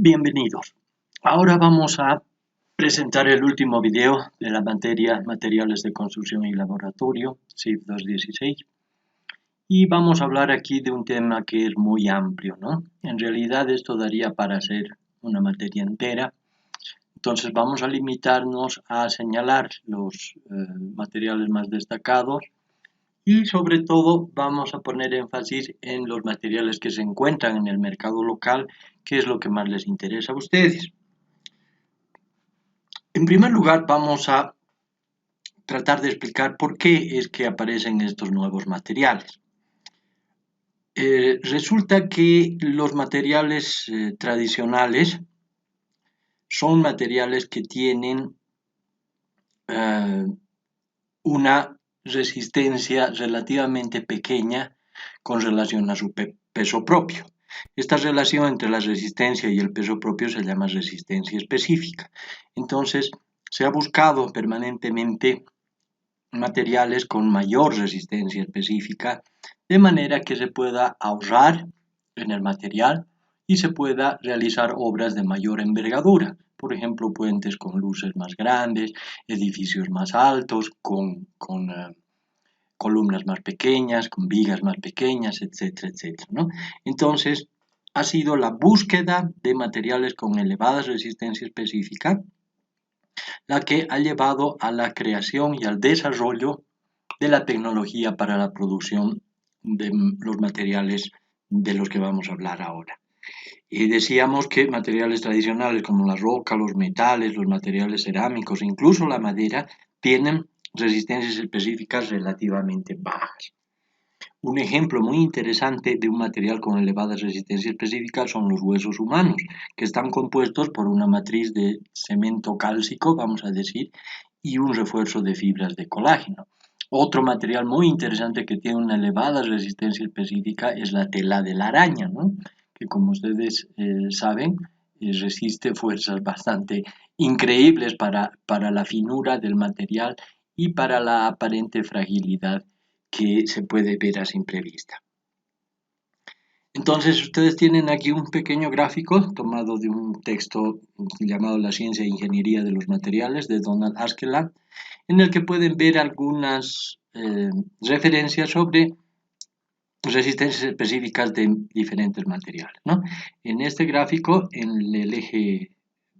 Bienvenidos. Ahora vamos a presentar el último video de la materia Materiales de Construcción y Laboratorio, CIF 216. Y vamos a hablar aquí de un tema que es muy amplio, ¿no? En realidad esto daría para hacer una materia entera. Entonces vamos a limitarnos a señalar los materiales más destacados y sobre todo vamos a poner énfasis en los materiales que se encuentran en el mercado local, que es lo que más les interesa a ustedes. En primer lugar, vamos a tratar de explicar por qué es que aparecen estos nuevos materiales. Resulta que los materiales tradicionales son materiales que tienen una resistencia relativamente pequeña con relación a su peso propio. Esta relación entre la resistencia y el peso propio se llama resistencia específica. Entonces, se ha buscado permanentemente materiales con mayor resistencia específica, de manera que se pueda ahorrar en el material y se pueda realizar obras de mayor envergadura. Por ejemplo, puentes con luces más grandes, edificios más altos, con columnas más pequeñas, con vigas más pequeñas, etcétera, etcétera, ¿no? Entonces, ha sido la búsqueda de materiales con elevada resistencia específica la que ha llevado a la creación y al desarrollo de la tecnología para la producción de los materiales de los que vamos a hablar ahora. Y decíamos que materiales tradicionales como la roca, los metales, los materiales cerámicos, incluso la madera, tienen resistencias específicas relativamente bajas. Un ejemplo muy interesante de un material con elevada resistencia específica son los huesos humanos, que están compuestos por una matriz de cemento cálcico, vamos a decir, y un refuerzo de fibras de colágeno. Otro material muy interesante que tiene una elevada resistencia específica es la tela de la araña, ¿no? Que como ustedes saben, resiste fuerzas bastante increíbles para la finura del material y para la aparente fragilidad que se puede ver a simple vista. Entonces ustedes tienen aquí un pequeño gráfico tomado de un texto llamado La ciencia e ingeniería de los materiales de Donald Askeland, en el que pueden ver algunas referencias sobre resistencias específicas de diferentes materiales, ¿no? En este gráfico, en el eje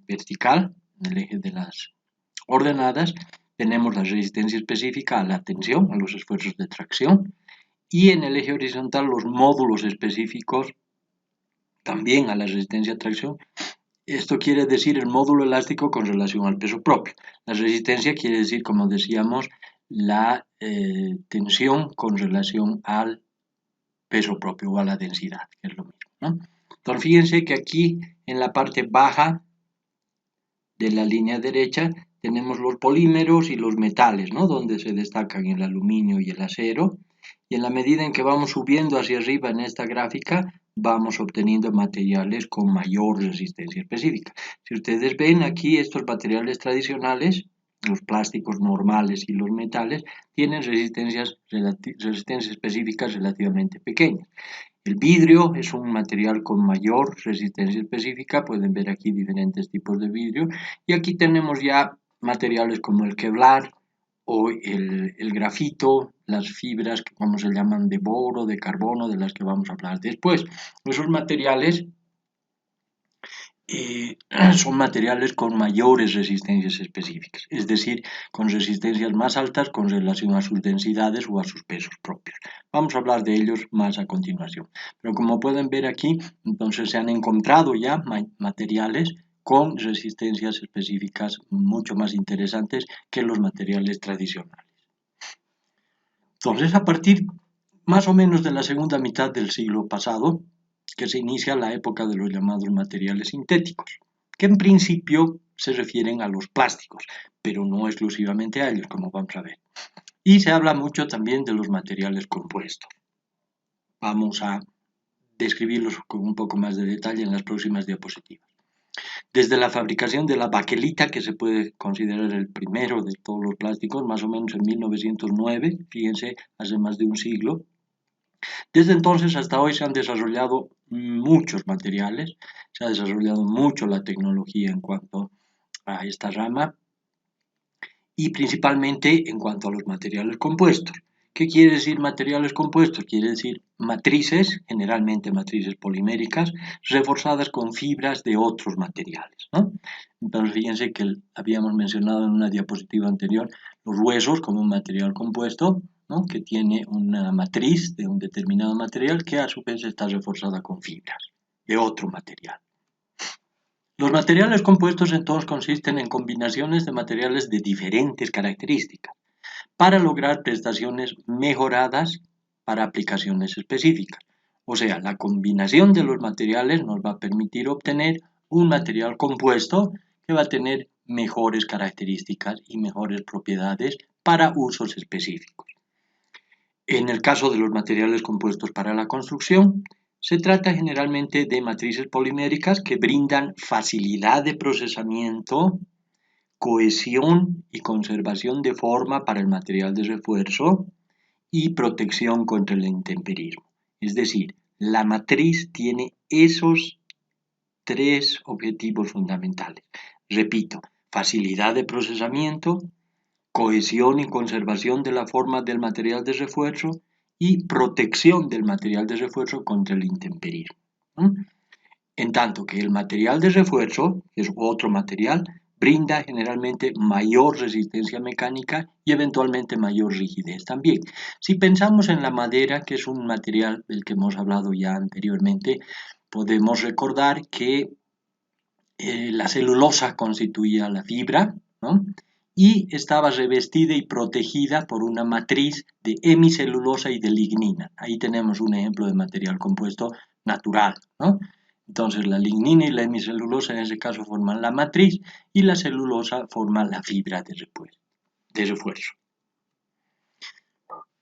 vertical, en el eje de las ordenadas, tenemos la resistencia específica a la tensión, a los esfuerzos de tracción, y en el eje horizontal los módulos específicos también a la resistencia a tracción. Esto quiere decir el módulo elástico con relación al peso propio. La resistencia quiere decir, como decíamos, la tensión con relación al peso propio o a la densidad, que es lo mismo, ¿no? Entonces fíjense que aquí en la parte baja de la línea derecha tenemos los polímeros y los metales, ¿no? Donde se destacan el aluminio y el acero. Y en la medida en que vamos subiendo hacia arriba en esta gráfica, vamos obteniendo materiales con mayor resistencia específica. Si ustedes ven aquí, estos materiales tradicionales, los plásticos normales y los metales, tienen resistencias específicas relativamente pequeñas. El vidrio es un material con mayor resistencia específica, pueden ver aquí diferentes tipos de vidrio, y aquí tenemos ya materiales como el Kevlar o el grafito, las fibras que como se llaman de boro, de carbono, de las que vamos a hablar después. Esos materiales son materiales con mayores resistencias específicas, es decir, con resistencias más altas con relación a sus densidades o a sus pesos propios. Vamos a hablar de ellos más a continuación. Pero como pueden ver aquí, entonces se han encontrado ya materiales con resistencias específicas mucho más interesantes que los materiales tradicionales. Entonces, a partir más o menos de la segunda mitad del siglo pasado, que se inicia la época de los llamados materiales sintéticos, que en principio se refieren a los plásticos, pero no exclusivamente a ellos, como vamos a ver. Y se habla mucho también de los materiales compuestos. Vamos a describirlos con un poco más de detalle en las próximas diapositivas. Desde la fabricación de la baquelita, que se puede considerar el primero de todos los plásticos, más o menos en 1909, fíjense, hace más de un siglo, Desde entonces hasta hoy se han desarrollado muchos materiales, se ha desarrollado mucho la tecnología en cuanto a esta rama y principalmente en cuanto a los materiales compuestos. ¿Qué quiere decir materiales compuestos? Quiere decir matrices, generalmente matrices poliméricas, reforzadas con fibras de otros materiales, ¿no? Entonces, fíjense que habíamos mencionado en una diapositiva anterior los huesos como un material compuesto, ¿no? Que tiene una matriz de un determinado material que a su vez está reforzada con fibras de otro material. Los materiales compuestos entonces consisten en combinaciones de materiales de diferentes características para lograr prestaciones mejoradas para aplicaciones específicas. O sea, la combinación de los materiales nos va a permitir obtener un material compuesto que va a tener mejores características y mejores propiedades para usos específicos. En el caso de los materiales compuestos para la construcción, se trata generalmente de matrices poliméricas que brindan facilidad de procesamiento, cohesión y conservación de forma para el material de refuerzo y protección contra el intemperismo. Es decir, la matriz tiene esos tres objetivos fundamentales. Repito, facilidad de procesamiento, cohesión y conservación de la forma del material de refuerzo y protección del material de refuerzo contra el intemperismo. En tanto que el material de refuerzo, que es otro material, brinda generalmente mayor resistencia mecánica y eventualmente mayor rigidez también. Si pensamos en la madera, que es un material del que hemos hablado ya anteriormente, podemos recordar que la celulosa constituía la fibra, ¿no? Y estaba revestida y protegida por una matriz de hemicelulosa y de lignina. Ahí tenemos un ejemplo de material compuesto natural, ¿no? Entonces la lignina y la hemicelulosa en ese caso forman la matriz y la celulosa forma la fibra de refuerzo.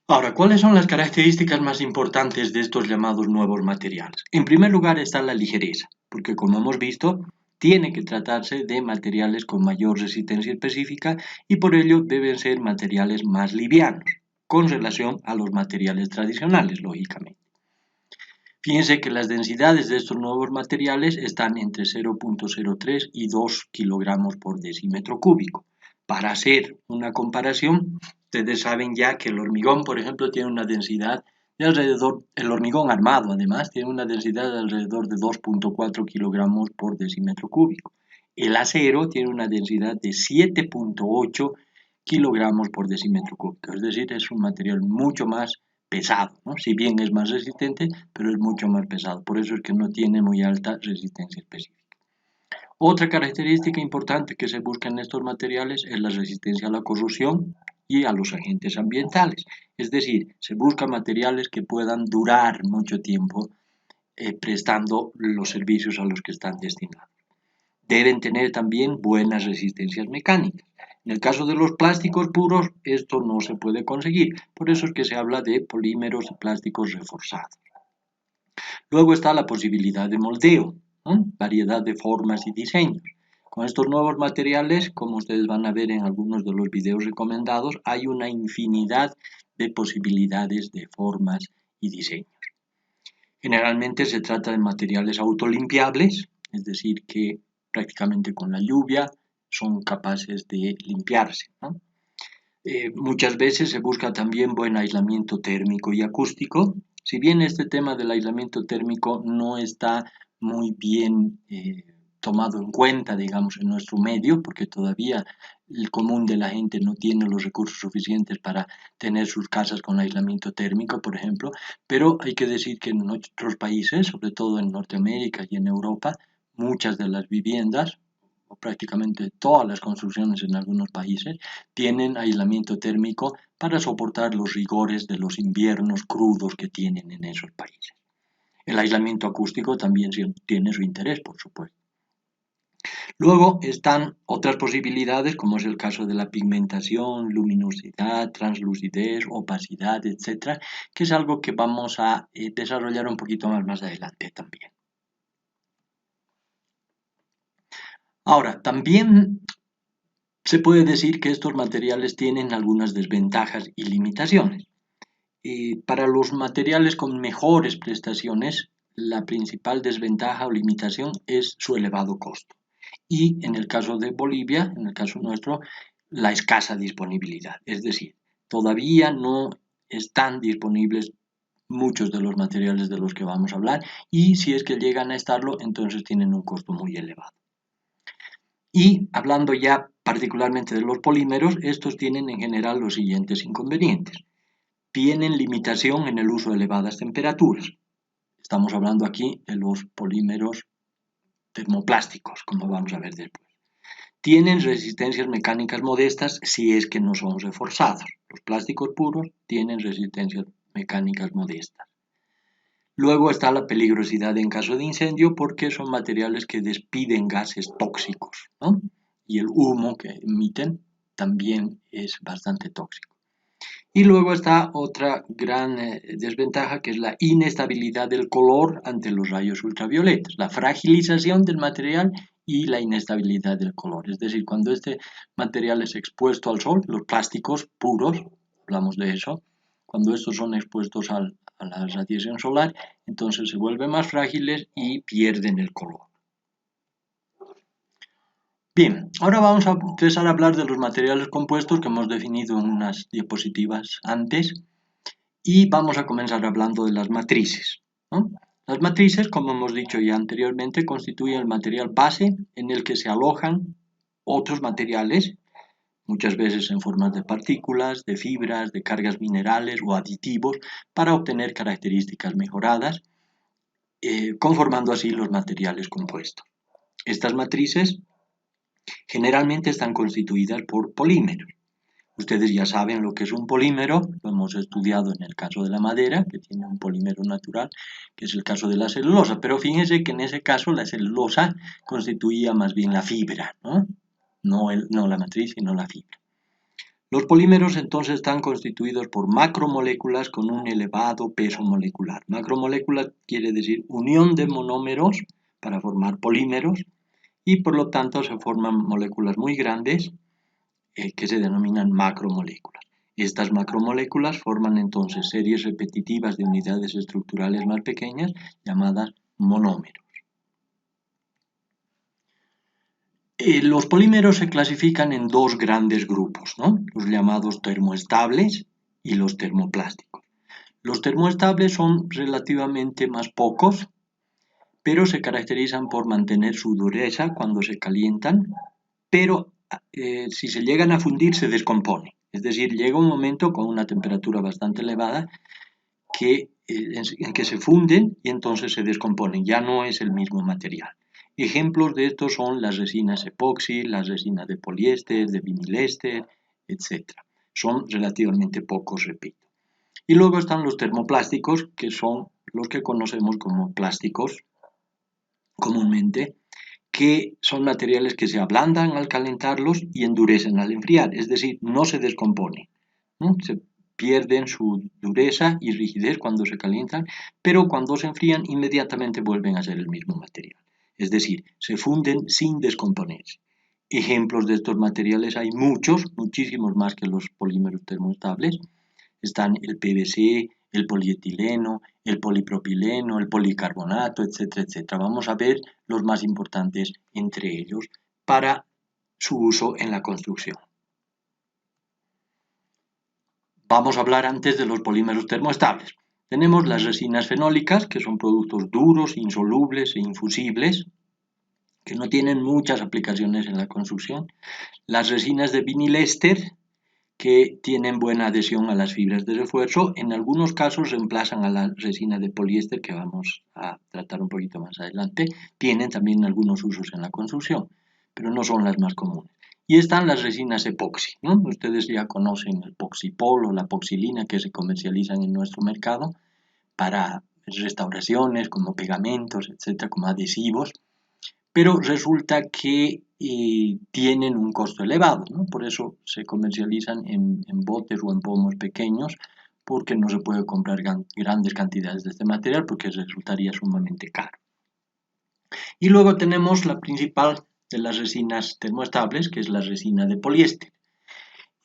Ahora, ¿cuáles son las características más importantes de estos llamados nuevos materiales? En primer lugar está la ligereza, porque como hemos visto, tiene que tratarse de materiales con mayor resistencia específica y por ello deben ser materiales más livianos, con relación a los materiales tradicionales, lógicamente. Fíjense que las densidades de estos nuevos materiales están entre 0.03 y 2 kilogramos por decímetro cúbico. Para hacer una comparación, ustedes saben ya que el hormigón, por ejemplo, tiene una densidad de alrededor, el hormigón armado además, tiene una densidad de alrededor de 2.4 kilogramos por decímetro cúbico. El acero tiene una densidad de 7.8 kilogramos por decímetro cúbico, es decir, es un material mucho más pesado, ¿no? Si bien es más resistente, pero es mucho más pesado, por eso es que no tiene muy alta resistencia específica. Otra característica importante que se busca en estos materiales es la resistencia a la corrosión y a los agentes ambientales, es decir, se buscan materiales que puedan durar mucho tiempo prestando los servicios a los que están destinados. Deben tener también buenas resistencias mecánicas. En el caso de los plásticos puros, esto no se puede conseguir, por eso es que se habla de polímeros y plásticos reforzados. Luego está la posibilidad de moldeo, ¿no? Variedad de formas y diseños. Con estos nuevos materiales, como ustedes van a ver en algunos de los videos recomendados, hay una infinidad de posibilidades de formas y diseños. Generalmente se trata de materiales autolimpiables, es decir, que prácticamente con la lluvia son capaces de limpiarse, ¿no? Muchas veces se busca también buen aislamiento térmico y acústico. Si bien este tema del aislamiento térmico no está muy bien tomado en cuenta, digamos, en nuestro medio, porque todavía el común de la gente no tiene los recursos suficientes para tener sus casas con aislamiento térmico, por ejemplo, pero hay que decir que en otros países, sobre todo en Norteamérica y en Europa, muchas de las viviendas, o prácticamente todas las construcciones en algunos países, tienen aislamiento térmico para soportar los rigores de los inviernos crudos que tienen en esos países. El aislamiento acústico también tiene su interés, por supuesto. Luego están otras posibilidades, como es el caso de la pigmentación, luminosidad, translucidez, opacidad, etc., que es algo que vamos a desarrollar un poquito más adelante también. Ahora, también se puede decir que estos materiales tienen algunas desventajas y limitaciones. para los materiales con mejores prestaciones, la principal desventaja o limitación es su elevado costo. Y en el caso de Bolivia, en el caso nuestro, la escasa disponibilidad. Es decir, todavía no están disponibles muchos de los materiales de los que vamos a hablar y si es que llegan a estarlo, entonces tienen un costo muy elevado. Y hablando ya particularmente de los polímeros, estos tienen en general los siguientes inconvenientes. Tienen limitación en el uso de elevadas temperaturas. Estamos hablando aquí de los polímeros termoplásticos, como vamos a ver después. Tienen resistencias mecánicas modestas si es que no son reforzados. Los plásticos puros tienen resistencias mecánicas modestas. Luego está la peligrosidad en caso de incendio porque son materiales que despiden gases tóxicos, ¿no? Y el humo que emiten también es bastante tóxico. Y luego está otra gran desventaja que es la inestabilidad del color ante los rayos ultravioletas, la fragilización del material y la inestabilidad del color. Es decir, cuando este material es expuesto al sol, los plásticos puros, hablamos de eso, cuando estos son expuestos a la radiación solar, entonces se vuelven más frágiles y pierden el color. Bien, ahora vamos a empezar a hablar de los materiales compuestos que hemos definido en unas diapositivas antes y vamos a comenzar hablando de las matrices, ¿no? Las matrices, como hemos dicho ya anteriormente, constituyen el material base en el que se alojan otros materiales, muchas veces en formas de partículas, de fibras, de cargas minerales o aditivos, para obtener características mejoradas, conformando así los materiales compuestos. Estas matrices generalmente están constituidas por polímeros. Ustedes ya saben lo que es un polímero, lo hemos estudiado en el caso de la madera, que tiene un polímero natural, que es el caso de la celulosa, pero fíjense que en ese caso la celulosa constituía más bien la fibra, no la matriz, sino la fibra. Los polímeros entonces están constituidos por macromoléculas con un elevado peso molecular. Macromoléculas quiere decir unión de monómeros para formar polímeros y por lo tanto se forman moléculas muy grandes que se denominan macromoléculas. Estas macromoléculas forman entonces series repetitivas de unidades estructurales más pequeñas llamadas monómeros. Los polímeros se clasifican en dos grandes grupos, ¿no? Los llamados termoestables y los termoplásticos. Los termoestables son relativamente más pocos, pero se caracterizan por mantener su dureza cuando se calientan, pero si se llegan a fundir se descompone. Es decir, llega un momento con una temperatura bastante elevada en que se funden y entonces se descomponen, ya no es el mismo material. Ejemplos de estos son las resinas epoxi, las resinas de poliéster, de vinilester, etc. Son relativamente pocos, repito. Y luego están los termoplásticos, que son los que conocemos como plásticos comúnmente, que son materiales que se ablandan al calentarlos y endurecen al enfriar, es decir, no se descomponen, ¿no? Se pierden su dureza y rigidez cuando se calientan, pero cuando se enfrían inmediatamente vuelven a ser el mismo material, es decir, se funden sin descomponerse. Ejemplos de estos materiales hay muchos, muchísimos más que los polímeros termoestables. Están el PVC, el polietileno, el polipropileno, el policarbonato, etcétera, etcétera. Vamos a ver los más importantes entre ellos para su uso en la construcción. Vamos a hablar antes de los polímeros termoestables. Tenemos las resinas fenólicas, que son productos duros, insolubles e infusibles, que no tienen muchas aplicaciones en la construcción. Las resinas de vinilester, que tienen buena adhesión a las fibras de refuerzo. En algunos casos reemplazan a la resina de poliéster, que vamos a tratar un poquito más adelante. Tienen también algunos usos en la construcción, pero no son las más comunes. Y están las resinas epoxi, ¿no? Ustedes ya conocen el poxipol o la poxilina que se comercializan en nuestro mercado para restauraciones, como pegamentos, etcétera, como adhesivos. Pero resulta que tienen un costo elevado, ¿no? Por eso se comercializan en botes o en pomos pequeños, porque no se puede comprar grandes cantidades de este material porque resultaría sumamente caro. Y luego tenemos la principal de las resinas termoestables, que es la resina de poliéster.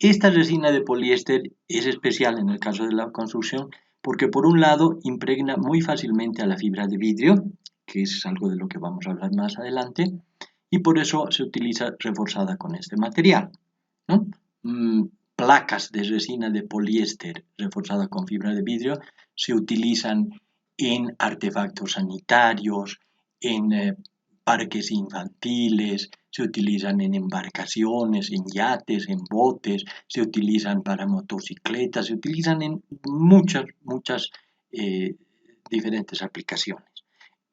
Esta resina de poliéster es especial en el caso de la construcción porque por un lado impregna muy fácilmente a la fibra de vidrio, que es algo de lo que vamos a hablar más adelante, y por eso se utiliza reforzada con este material, ¿no? Placas de resina de poliéster reforzada con fibra de vidrio se utilizan en artefactos sanitarios, en parques infantiles, se utilizan en embarcaciones, en yates, en botes, se utilizan para motocicletas, se utilizan en muchas diferentes aplicaciones.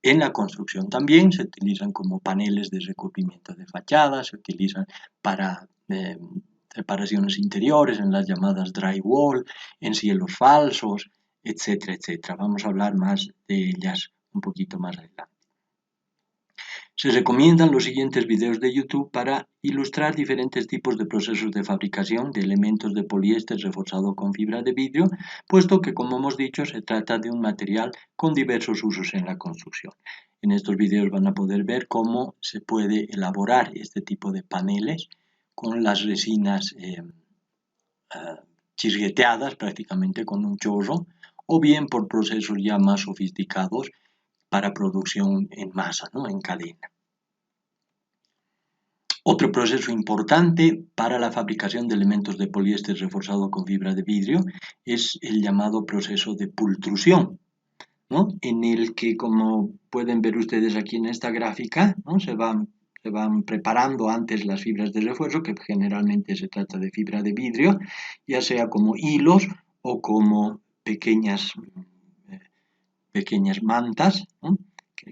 En la construcción también se utilizan como paneles de recubrimiento de fachadas, se utilizan para separaciones interiores, en las llamadas drywall, en cielos falsos, etcétera, etcétera. Vamos a hablar más de ellas un poquito más adelante. Se recomiendan los siguientes videos de YouTube para ilustrar diferentes tipos de procesos de fabricación de elementos de poliéster reforzado con fibra de vidrio, puesto que, como hemos dicho, se trata de un material con diversos usos en la construcción. En estos videos van a poder ver cómo se puede elaborar este tipo de paneles con las resinas chisgueteadas prácticamente con un chorro, o bien por procesos ya más sofisticados para producción en masa, ¿no? En cadena. Otro proceso importante para la fabricación de elementos de poliéster reforzado con fibra de vidrio es el llamado proceso de pultrusión, ¿no? En el que, como pueden ver ustedes aquí en esta gráfica, ¿no? se van preparando antes las fibras de refuerzo, que generalmente se trata de fibra de vidrio, ya sea como hilos o como pequeñas mantas, ¿no?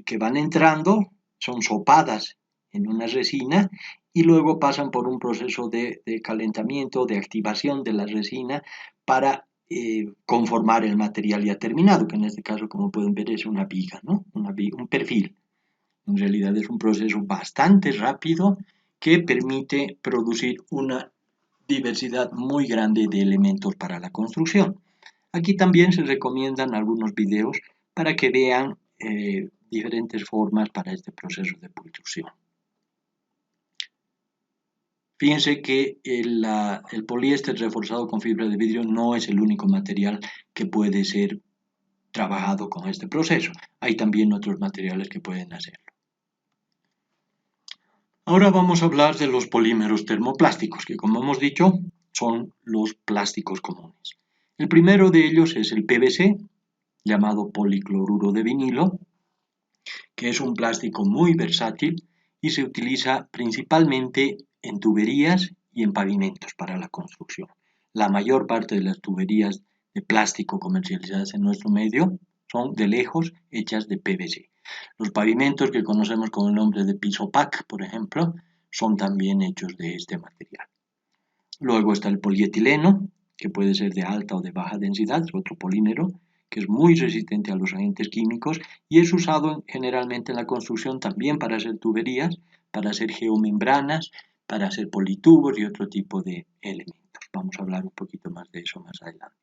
que van entrando, son sopadas en una resina y luego pasan por un proceso de calentamiento, de activación de la resina para conformar el material ya terminado, que en este caso, como pueden ver, es una viga, ¿no? Un perfil. En realidad es un proceso bastante rápido que permite producir una diversidad muy grande de elementos para la construcción. Aquí también se recomiendan algunos videos para que vean diferentes formas para este proceso de pultrusión. Fíjense que el poliéster reforzado con fibra de vidrio no es el único material que puede ser trabajado con este proceso. Hay también otros materiales que pueden hacerlo. Ahora vamos a hablar de los polímeros termoplásticos, que como hemos dicho son los plásticos comunes. El primero de ellos es el PVC, llamado policloruro de vinilo, que es un plástico muy versátil y se utiliza principalmente en tuberías y en pavimentos para la construcción. La mayor parte de las tuberías de plástico comercializadas en nuestro medio son de lejos hechas de PVC. Los pavimentos que conocemos con el nombre de piso pack, por ejemplo, son también hechos de este material. Luego está el polietileno, que puede ser de alta o de baja densidad, es otro polímero, que es muy resistente a los agentes químicos y es usado generalmente en la construcción también para hacer tuberías, para hacer geomembranas, para hacer politubos y otro tipo de elementos. Vamos a hablar un poquito más de eso más adelante.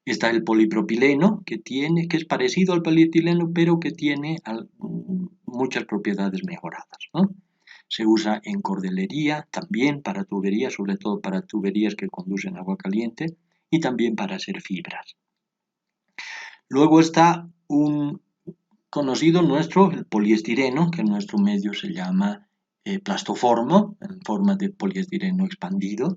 Está el polipropileno, que es parecido al polietileno, pero que tiene muchas propiedades mejoradas, ¿no? Se usa en cordelería, también para tuberías, sobre todo para tuberías que conducen agua caliente, y también para hacer fibras. Luego está un conocido nuestro, el poliestireno, que en nuestro medio se llama plastoformo, en forma de poliestireno expandido,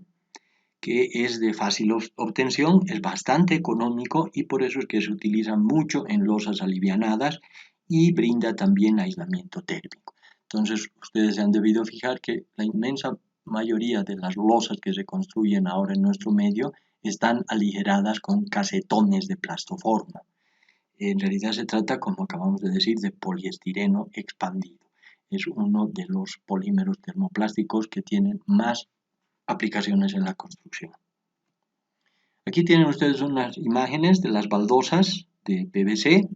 que es de fácil obtención, es bastante económico y por eso es que se utiliza mucho en losas alivianadas y brinda también aislamiento térmico. Entonces, ustedes se han debido fijar que la inmensa mayoría de las losas que se construyen ahora en nuestro medio están aligeradas con casetones de plastoformo. En realidad se trata, como acabamos de decir, de poliestireno expandido. Es uno de los polímeros termoplásticos que tienen más aplicaciones en la construcción. Aquí tienen ustedes unas imágenes de las baldosas de PVC,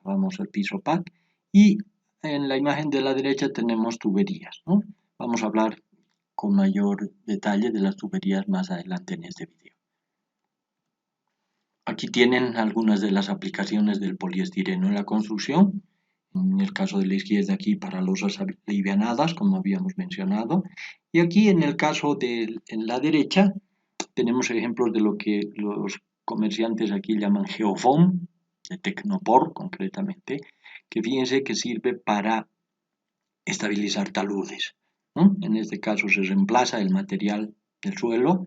vamos al piso pack, y en la imagen de la derecha tenemos tuberías, ¿no? Vamos a hablar con mayor detalle de las tuberías más adelante en este video. Aquí tienen algunas de las aplicaciones del poliestireno en la construcción. En el caso de la izquierda aquí para losas alivianadas, como habíamos mencionado. Y aquí en el caso de la derecha tenemos ejemplos de lo que los comerciantes aquí llaman geofoam, de Tecnopor concretamente, que fíjense que sirve para estabilizar taludes, ¿no? En este caso se reemplaza el material del suelo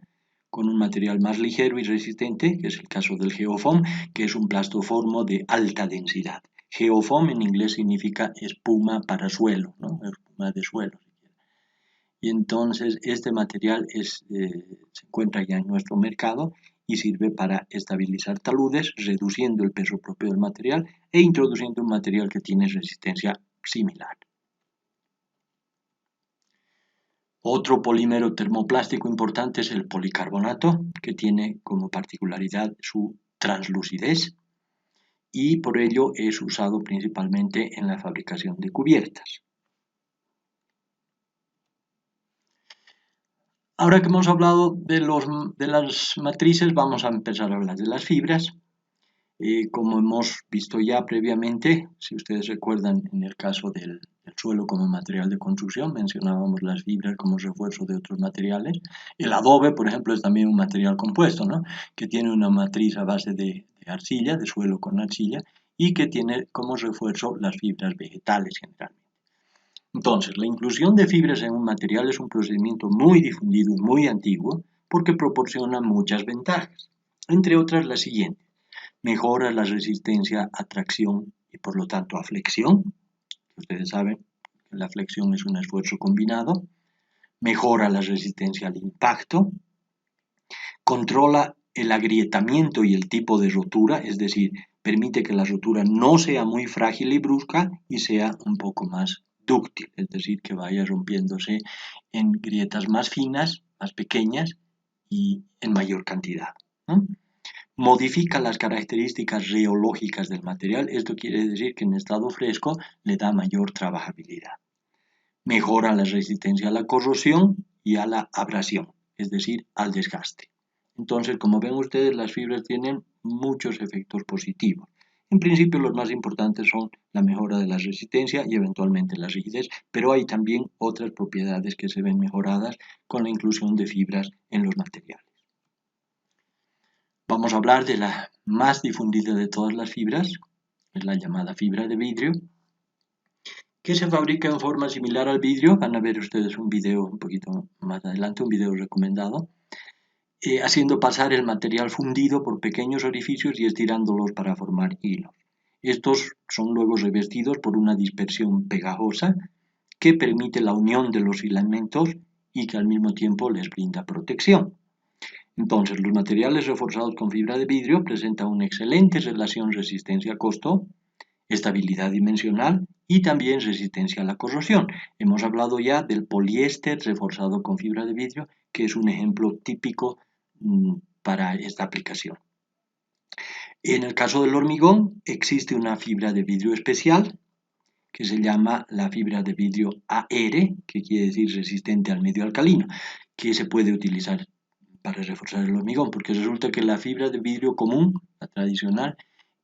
con un material más ligero y resistente, que es el caso del geofoam, que es un plastoformo de alta densidad. Geofoam en inglés significa espuma para suelo, ¿no? Espuma de suelo. Y entonces este material se encuentra ya en nuestro mercado y sirve para estabilizar taludes, reduciendo el peso propio del material e introduciendo un material que tiene resistencia similar. Otro polímero termoplástico importante es el policarbonato, que tiene como particularidad su translucidez y por ello es usado principalmente en la fabricación de cubiertas. Ahora que hemos hablado de las matrices, vamos a empezar a hablar de las fibras. Como hemos visto ya previamente, si ustedes recuerdan en el caso del suelo como material de construcción, mencionábamos las fibras como refuerzo de otros materiales. El adobe, por ejemplo, es también un material compuesto, ¿no? Que tiene una matriz a base de arcilla, de suelo con arcilla, y que tiene como refuerzo las fibras vegetales generalmente. Entonces, la inclusión de fibras en un material es un procedimiento muy difundido y muy antiguo porque proporciona muchas ventajas, entre otras las siguientes. Mejora la resistencia a tracción y por lo tanto a flexión. Ustedes saben que la flexión es un esfuerzo combinado. Mejora la resistencia al impacto. Controla el agrietamiento y el tipo de rotura, es decir, permite que la rotura no sea muy frágil y brusca y sea un poco más dúctil, es decir, que vaya rompiéndose en grietas más finas, más pequeñas y en mayor cantidad, ¿no? Modifica las características reológicas del material, esto quiere decir que en estado fresco le da mayor trabajabilidad. Mejora la resistencia a la corrosión y a la abrasión, es decir, al desgaste. Entonces, como ven ustedes, las fibras tienen muchos efectos positivos. En principio, los más importantes son la mejora de la resistencia y eventualmente la rigidez, pero hay también otras propiedades que se ven mejoradas con la inclusión de fibras en los materiales. Vamos a hablar de la más difundida de todas las fibras, es la llamada fibra de vidrio, que se fabrica en forma similar al vidrio. Van a ver ustedes un video un poquito más adelante, un video recomendado, haciendo pasar el material fundido por pequeños orificios y estirándolos para formar hilos. Estos son luego revestidos por una dispersión pegajosa que permite la unión de los filamentos y que al mismo tiempo les brinda protección. Entonces, los materiales reforzados con fibra de vidrio presentan una excelente relación resistencia-costo, estabilidad dimensional y también resistencia a la corrosión. Hemos hablado ya del poliéster reforzado con fibra de vidrio, que es un ejemplo típico para esta aplicación. En el caso del hormigón, existe una fibra de vidrio especial que se llama la fibra de vidrio AR, que quiere decir resistente al medio alcalino, que se puede utilizar para reforzar el hormigón, porque resulta que la fibra de vidrio común, la tradicional,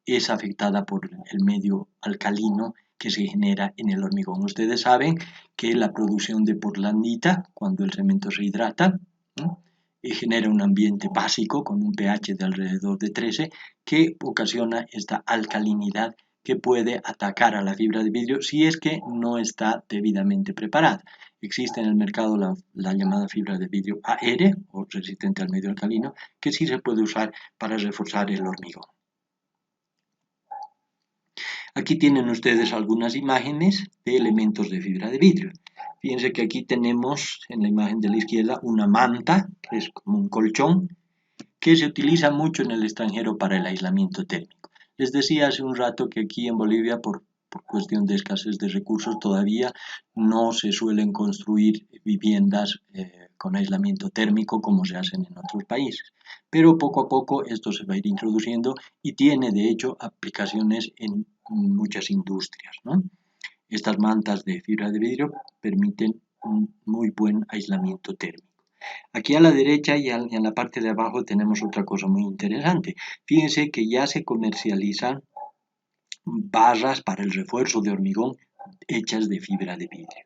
es afectada por el medio alcalino que se genera en el hormigón. Ustedes saben que la producción de portlandita, cuando el cemento se hidrata, ¿no?, genera un ambiente básico con un pH de alrededor de 13 que ocasiona esta alcalinidad que puede atacar a la fibra de vidrio si es que no está debidamente preparada. Existe en el mercado la llamada fibra de vidrio AR o resistente al medio alcalino, que sí se puede usar para reforzar el hormigón. Aquí tienen ustedes algunas imágenes de elementos de fibra de vidrio. Fíjense que aquí tenemos en la imagen de la izquierda una manta, que es como un colchón, que se utiliza mucho en el extranjero para el aislamiento térmico. Les decía hace un rato que aquí en Bolivia, por cuestión de escasez de recursos, todavía no se suelen construir viviendas con aislamiento térmico como se hacen en otros países. Pero poco a poco esto se va a ir introduciendo y tiene de hecho aplicaciones en muchas industrias, ¿no? Estas mantas de fibra de vidrio permiten un muy buen aislamiento térmico. Aquí a la derecha y en la parte de abajo tenemos otra cosa muy interesante. Fíjense que ya se comercializan barras para el refuerzo de hormigón hechas de fibra de vidrio.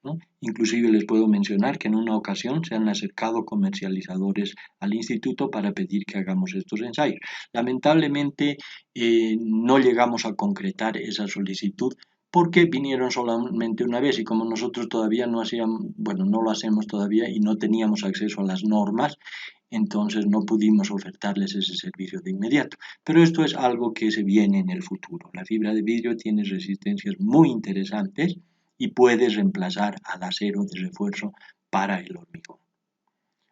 ¿no? Inclusive les puedo mencionar que en una ocasión se han acercado comercializadores al instituto para pedir que hagamos estos ensayos. Lamentablemente no llegamos a concretar esa solicitud porque vinieron solamente una vez y como nosotros todavía no hacíamos, bueno, no lo hacemos todavía y no teníamos acceso a las normas, entonces no pudimos ofertarles ese servicio de inmediato. Pero esto es algo que se viene en el futuro. La fibra de vidrio tiene resistencias muy interesantes y puede reemplazar al acero de refuerzo para el hormigón.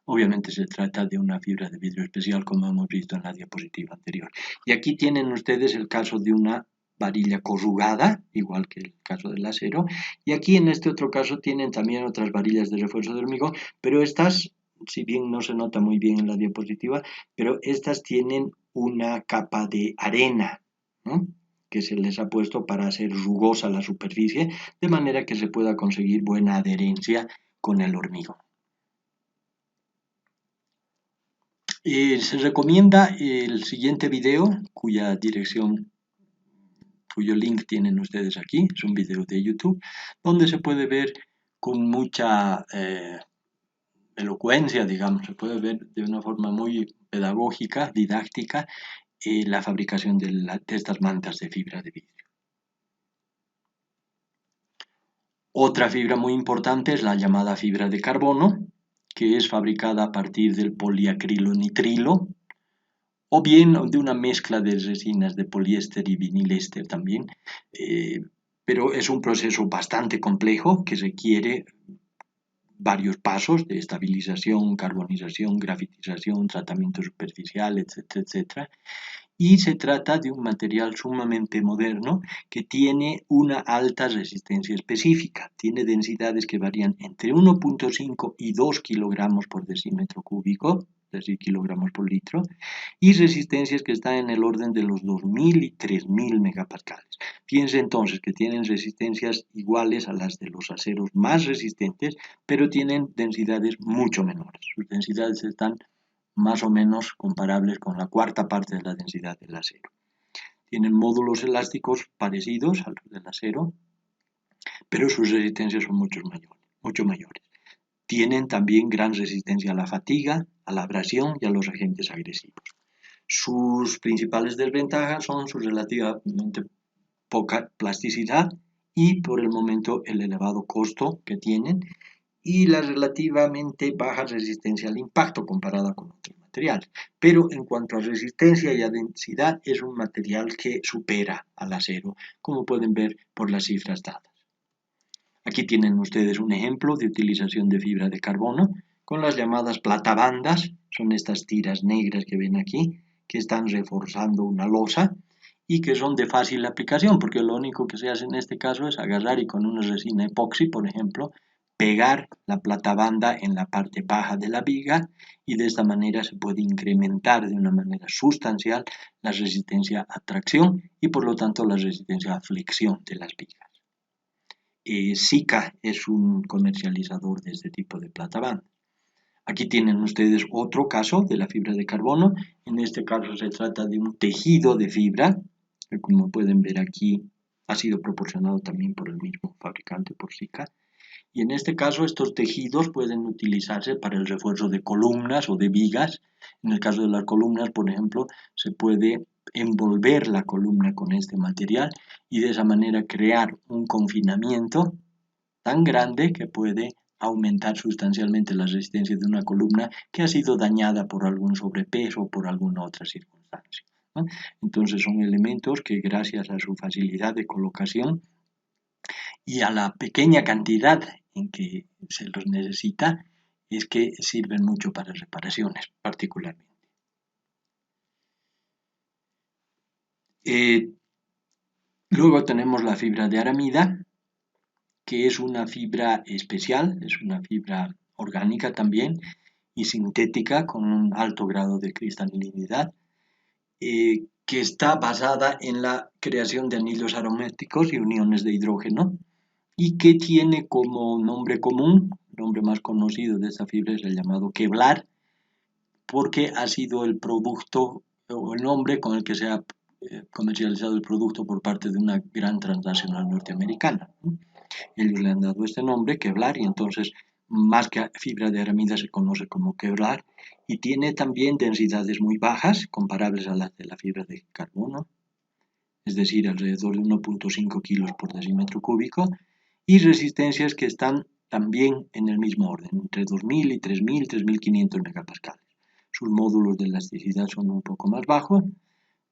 Obviamente se trata de una fibra de vidrio especial como hemos visto en la diapositiva anterior. Y aquí tienen ustedes el caso de una varilla corrugada, igual que el caso del acero. Y aquí en este otro caso tienen también otras varillas de refuerzo de hormigón, pero estas, si bien no se nota muy bien en la diapositiva, pero estas tienen una capa de arena, ¿no?, que se les ha puesto para hacer rugosa la superficie, de manera que se pueda conseguir buena adherencia con el hormigón. Se recomienda el siguiente video, cuyo link tienen ustedes aquí, es un video de YouTube, donde se puede ver con mucha elocuencia, digamos, se puede ver de una forma muy pedagógica, didáctica, la fabricación de estas mantas de fibra de vidrio. Otra fibra muy importante es la llamada fibra de carbono, que es fabricada a partir del poliacrilonitrilo, o bien de una mezcla de resinas de poliéster y vinilester también, pero es un proceso bastante complejo que requiere varios pasos de estabilización, carbonización, grafitización, tratamiento superficial, etcétera, etcétera. Y se trata de un material sumamente moderno que tiene una alta resistencia específica. Tiene densidades que varían entre 1.5 y 2 kilogramos por decímetro cúbico, es decir, kilogramos por litro, y resistencias que están en el orden de los 2000 y 3000 megapascales. Fíjense entonces que tienen resistencias iguales a las de los aceros más resistentes, pero tienen densidades mucho menores. Sus densidades están más o menos comparables con la cuarta parte de la densidad del acero. Tienen módulos elásticos parecidos a los del acero, pero sus resistencias son mucho mayores. Tienen también gran resistencia a la fatiga, a la abrasión y a los agentes agresivos. Sus principales desventajas son su relativamente poca plasticidad y por el momento el elevado costo que tienen y la relativamente baja resistencia al impacto comparada con otros materiales. Pero en cuanto a resistencia y a densidad es un material que supera al acero, como pueden ver por las cifras dadas. Aquí tienen ustedes un ejemplo de utilización de fibra de carbono con las llamadas platabandas, son estas tiras negras que ven aquí, que están reforzando una losa y que son de fácil aplicación, porque lo único que se hace en este caso es agarrar y con una resina epoxi, por ejemplo, pegar la platabanda en la parte baja de la viga y de esta manera se puede incrementar de una manera sustancial la resistencia a tracción y por lo tanto la resistencia a flexión de las vigas. Sika es un comercializador de este tipo de platabanda. Aquí tienen ustedes otro caso de la fibra de carbono. En este caso se trata de un tejido de fibra, que como pueden ver aquí ha sido proporcionado también por el mismo fabricante, por Sika. Y en este caso estos tejidos pueden utilizarse para el refuerzo de columnas o de vigas. En el caso de las columnas, por ejemplo, se puede envolver la columna con este material y de esa manera crear un confinamiento tan grande que puede aumentar sustancialmente la resistencia de una columna que ha sido dañada por algún sobrepeso o por alguna otra circunstancia, ¿no? Entonces son elementos que gracias a su facilidad de colocación y a la pequeña cantidad en que se los necesita es que sirven mucho para reparaciones particularmente. Luego tenemos la fibra de aramida, que es una fibra especial, es una fibra orgánica también y sintética con un alto grado de cristalinidad, que está basada en la creación de anillos aromáticos y uniones de hidrógeno y que tiene como nombre común, el nombre más conocido de esta fibra es el llamado Kevlar, porque ha sido el producto o el nombre con el que se ha comercializado el producto por parte de una gran transnacional norteamericana. Ellos le han dado este nombre, Kevlar, y entonces más que fibra de aramida se conoce como Kevlar, y tiene también densidades muy bajas, comparables a las de la fibra de carbono, es decir, alrededor de 1,5 kilos por decímetro cúbico, y resistencias que están también en el mismo orden, entre 2000 y 3000, 3500 megapascales. Sus módulos de elasticidad son un poco más bajos,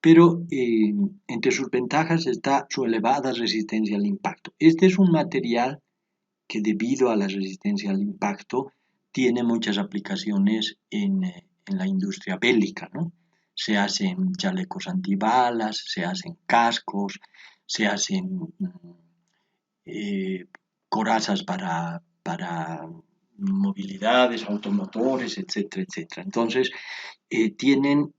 pero entre sus ventajas está su elevada resistencia al impacto. Este es un material que debido a la resistencia al impacto tiene muchas aplicaciones en la industria bélica, ¿no? Se hacen chalecos antibalas, se hacen cascos, se hacen corazas para movilidades, automotores, etcétera, etcétera. Entonces, tienen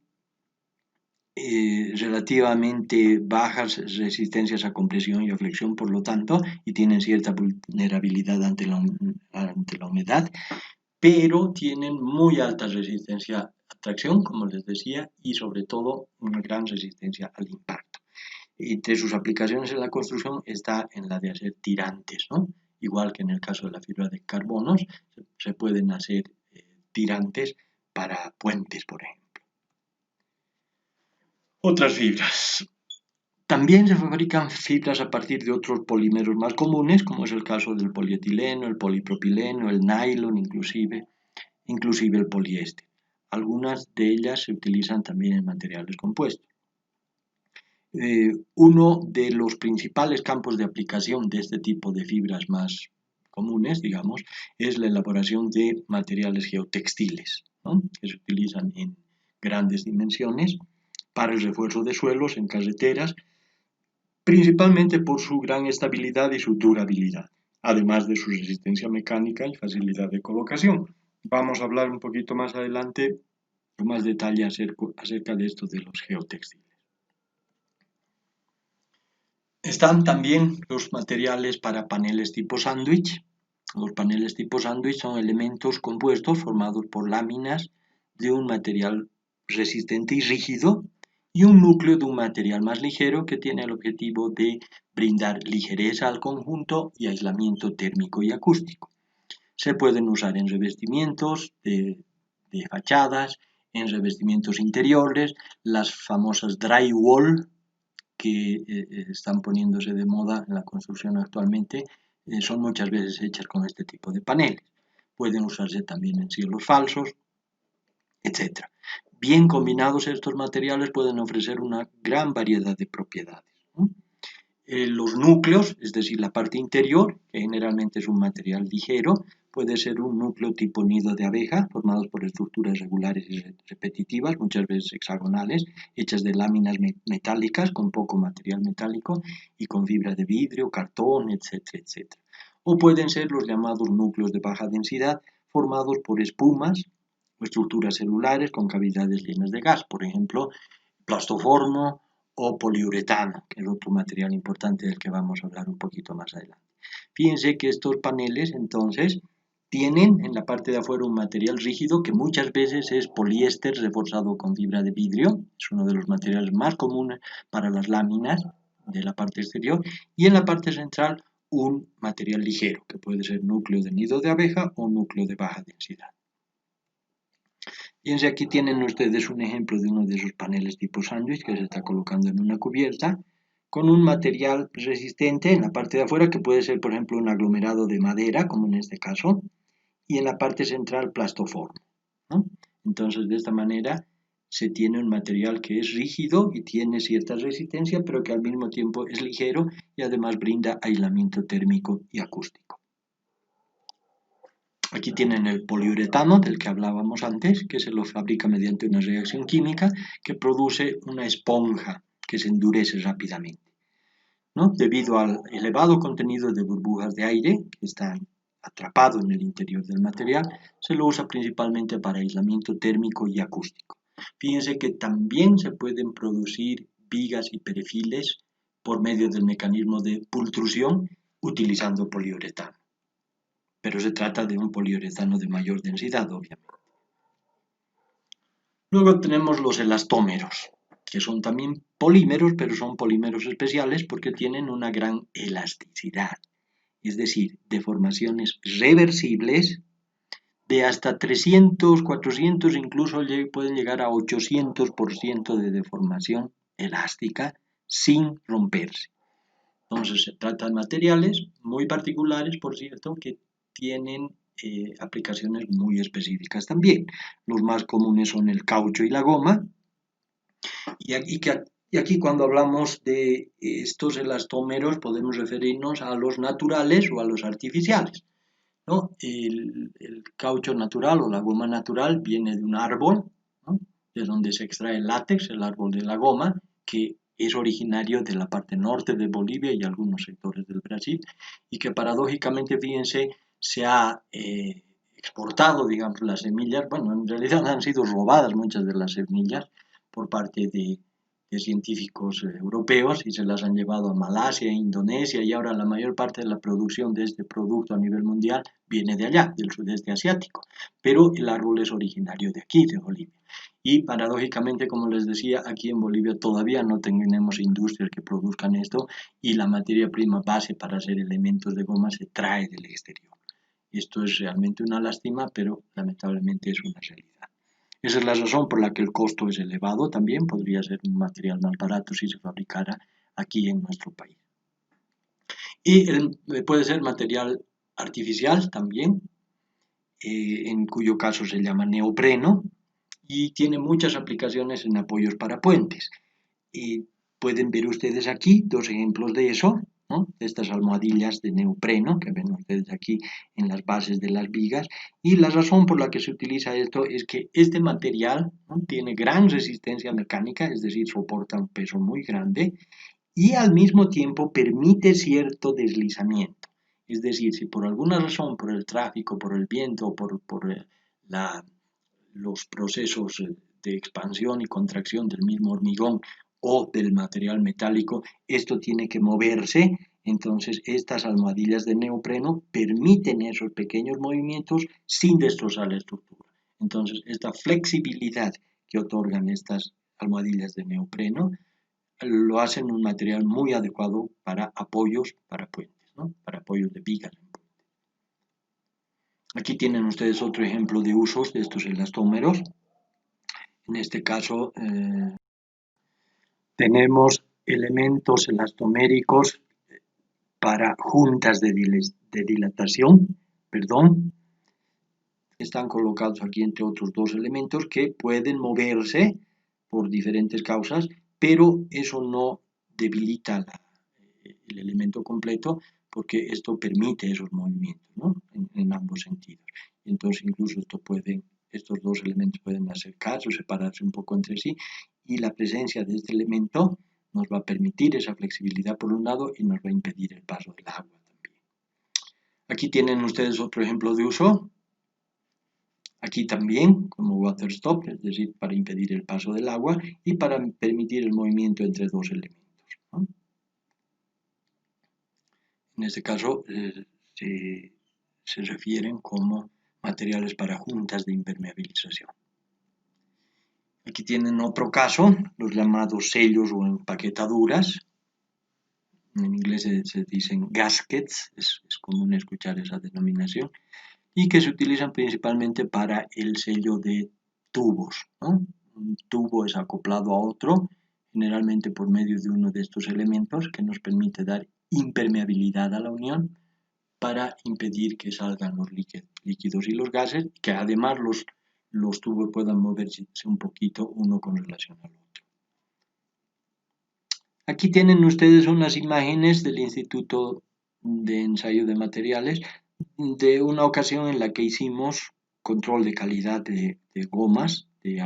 relativamente bajas resistencias a compresión y a flexión, por lo tanto, y tienen cierta vulnerabilidad ante la humedad, pero tienen muy alta resistencia a tracción, como les decía, y sobre todo una gran resistencia al impacto. Entre sus aplicaciones en la construcción está en la de hacer tirantes, ¿no? Igual que en el caso de la fibra de carbonos, se pueden hacer tirantes para puentes, por ejemplo. Otras fibras. También se fabrican fibras a partir de otros polímeros más comunes, como es el caso del polietileno, el polipropileno, el nylon, inclusive el poliéster. Algunas de ellas se utilizan también en materiales compuestos. Uno de los principales campos de aplicación de este tipo de fibras más comunes, digamos, es la elaboración de materiales geotextiles, ¿no? Que se utilizan en grandes dimensiones para el refuerzo de suelos en carreteras, principalmente por su gran estabilidad y su durabilidad, además de su resistencia mecánica y facilidad de colocación. Vamos a hablar un poquito más adelante con más detalle acerca de esto de los geotextiles. Están también los materiales para paneles tipo sándwich. Los paneles tipo sándwich son elementos compuestos formados por láminas de un material resistente y rígido y un núcleo de un material más ligero que tiene el objetivo de brindar ligereza al conjunto y aislamiento térmico y acústico. Se pueden usar en revestimientos de fachadas, en revestimientos interiores, las famosas drywall que están poniéndose de moda en la construcción actualmente son muchas veces hechas con este tipo de paneles. Pueden usarse también en cielos falsos, etc. Bien combinados estos materiales pueden ofrecer una gran variedad de propiedades, ¿no? Los núcleos, es decir, la parte interior, que generalmente es un material ligero, puede ser un núcleo tipo nido de abeja, formados por estructuras regulares y repetitivas, muchas veces hexagonales, hechas de láminas metálicas con poco material metálico y con fibra de vidrio, cartón, etcétera, etcétera. O pueden ser los llamados núcleos de baja densidad, formados por espumas o estructuras celulares con cavidades llenas de gas, por ejemplo, plastoformo o poliuretano, que es otro material importante del que vamos a hablar un poquito más adelante. Fíjense que estos paneles entonces tienen en la parte de afuera un material rígido que muchas veces es poliéster reforzado con fibra de vidrio, es uno de los materiales más comunes para las láminas de la parte exterior, y en la parte central un material ligero, que puede ser núcleo de nido de abeja o núcleo de baja densidad. Fíjense, aquí tienen ustedes un ejemplo de uno de esos paneles tipo sándwich que se está colocando en una cubierta con un material resistente en la parte de afuera que puede ser, por ejemplo, un aglomerado de madera, como en este caso, y en la parte central plastoformo, ¿no? Entonces, de esta manera se tiene un material que es rígido y tiene cierta resistencia, pero que al mismo tiempo es ligero y además brinda aislamiento térmico y acústico. Aquí tienen el poliuretano del que hablábamos antes, que se lo fabrica mediante una reacción química que produce una esponja que se endurece rápidamente, ¿no? Debido al elevado contenido de burbujas de aire que están atrapado en el interior del material, se lo usa principalmente para aislamiento térmico y acústico. Fíjense que también se pueden producir vigas y perefiles por medio del mecanismo de pultrusión utilizando poliuretano. Pero se trata de un poliuretano de mayor densidad, obviamente. Luego tenemos los elastómeros, que son también polímeros, pero son polímeros especiales porque tienen una gran elasticidad es decir, deformaciones reversibles de hasta 300, 400, incluso pueden llegar a 800% de deformación elástica sin romperse. Entonces se trata de materiales muy particulares, por cierto, que tienen aplicaciones muy específicas también. Los más comunes son el caucho y la goma. Y aquí cuando hablamos de estos elastómeros podemos referirnos a los naturales o a los artificiales, ¿no? El caucho natural o la goma natural viene de un árbol, ¿no? De donde se extrae el látex, el árbol de la goma, que es originario de la parte norte de Bolivia y algunos sectores del Brasil, y que paradójicamente, fíjense, se ha exportado, digamos, las semillas. Bueno, en realidad han sido robadas muchas de las semillas por parte de científicos europeos y se las han llevado a Malasia, Indonesia, y ahora la mayor parte de la producción de este producto a nivel mundial viene de allá, del sudeste asiático, pero el árbol es originario de aquí, de Bolivia. Y paradójicamente, como les decía, aquí en Bolivia todavía no tenemos industrias que produzcan esto y la materia prima base para hacer elementos de goma se trae del exterior. Esto es realmente una lástima, pero lamentablemente es una realidad. Esa es la razón por la que el costo es elevado también. Podría ser un material más barato si se fabricara aquí en nuestro país. Y puede ser material artificial también, en cuyo caso se llama neopreno y tiene muchas aplicaciones en apoyos para puentes. Pueden ver ustedes aquí dos ejemplos de eso, ¿no? Estas almohadillas de neopreno que ven ustedes aquí en las bases de las vigas, y la razón por la que se utiliza esto es que este material, ¿no?, tiene gran resistencia mecánica, es decir, soporta un peso muy grande y al mismo tiempo permite cierto deslizamiento. Es decir, si por alguna razón, por el tráfico, por el viento, por los procesos de expansión y contracción del mismo hormigón o del material metálico, esto tiene que moverse. Entonces estas almohadillas de neopreno permiten esos pequeños movimientos sin destrozar la estructura. Entonces esta flexibilidad que otorgan estas almohadillas de neopreno lo hacen un material muy adecuado para apoyos, para puentes, ¿no?, para apoyos de vigas. Aquí tienen ustedes otro ejemplo de usos de estos elastómeros. En este caso tenemos elementos elastoméricos para juntas de dilatación, están colocados aquí entre otros dos elementos que pueden moverse por diferentes causas, pero eso no debilita el elemento completo porque esto permite esos movimientos, ¿no?, en ambos sentidos. Entonces incluso estos dos elementos pueden acercarse o separarse un poco entre sí, y la presencia de este elemento nos va a permitir esa flexibilidad por un lado y nos va a impedir el paso del agua también. Aquí tienen ustedes otro ejemplo de uso. Aquí también como water stop, es decir, para impedir el paso del agua y para permitir el movimiento entre dos elementos, ¿no? En este caso se refieren como materiales para juntas de impermeabilización. Aquí tienen otro caso, los llamados sellos o empaquetaduras. En inglés se dicen gaskets, es común escuchar esa denominación, y que se utilizan principalmente para el sello de tubos, ¿no? Un tubo es acoplado a otro, generalmente por medio de uno de estos elementos que nos permite dar impermeabilidad a la unión para impedir que salgan los líquidos y los gases, que además los tubos puedan moverse un poquito uno con relación al otro. Aquí tienen ustedes unas imágenes del Instituto de Ensayo de Materiales de una ocasión en la que hicimos control de calidad de gomas de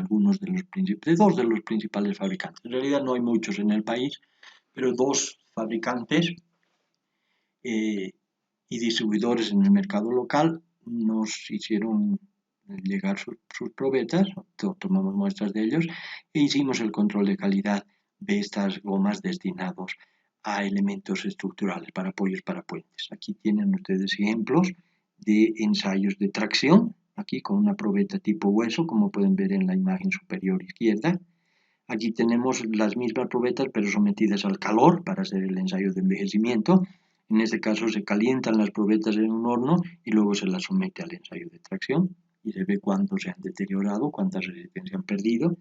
dos de los principales fabricantes. En realidad no hay muchos en el país, pero dos fabricantes y distribuidores en el mercado local nos hicieron llegar sus probetas, tomamos muestras de ellos e hicimos el control de calidad de estas gomas destinados a elementos estructurales, para apoyos para puentes. Aquí tienen ustedes ejemplos de ensayos de tracción, aquí con una probeta tipo hueso, como pueden ver en la imagen superior izquierda. Aquí tenemos las mismas probetas, pero sometidas al calor para hacer el ensayo de envejecimiento. En este caso se calientan las probetas en un horno y luego se las somete al ensayo de tracción y se ve cuánto se han deteriorado, cuántas resistencias han perdido.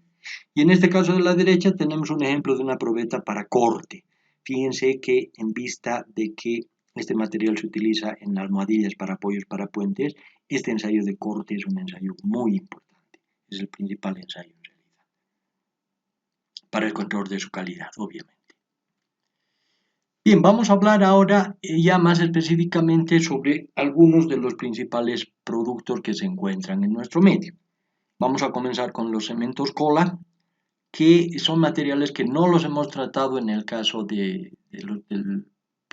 Y en este caso de la derecha tenemos un ejemplo de una probeta para corte. Fíjense que en vista de que este material se utiliza en almohadillas para apoyos para puentes, este ensayo de corte es un ensayo muy importante. Es el principal ensayo en realidad, para el control de su calidad, obviamente. Bien, vamos a hablar ahora ya más específicamente sobre algunos de los principales productos que se encuentran en nuestro medio. Vamos a comenzar con los cementos cola, que son materiales que no los hemos tratado en el caso del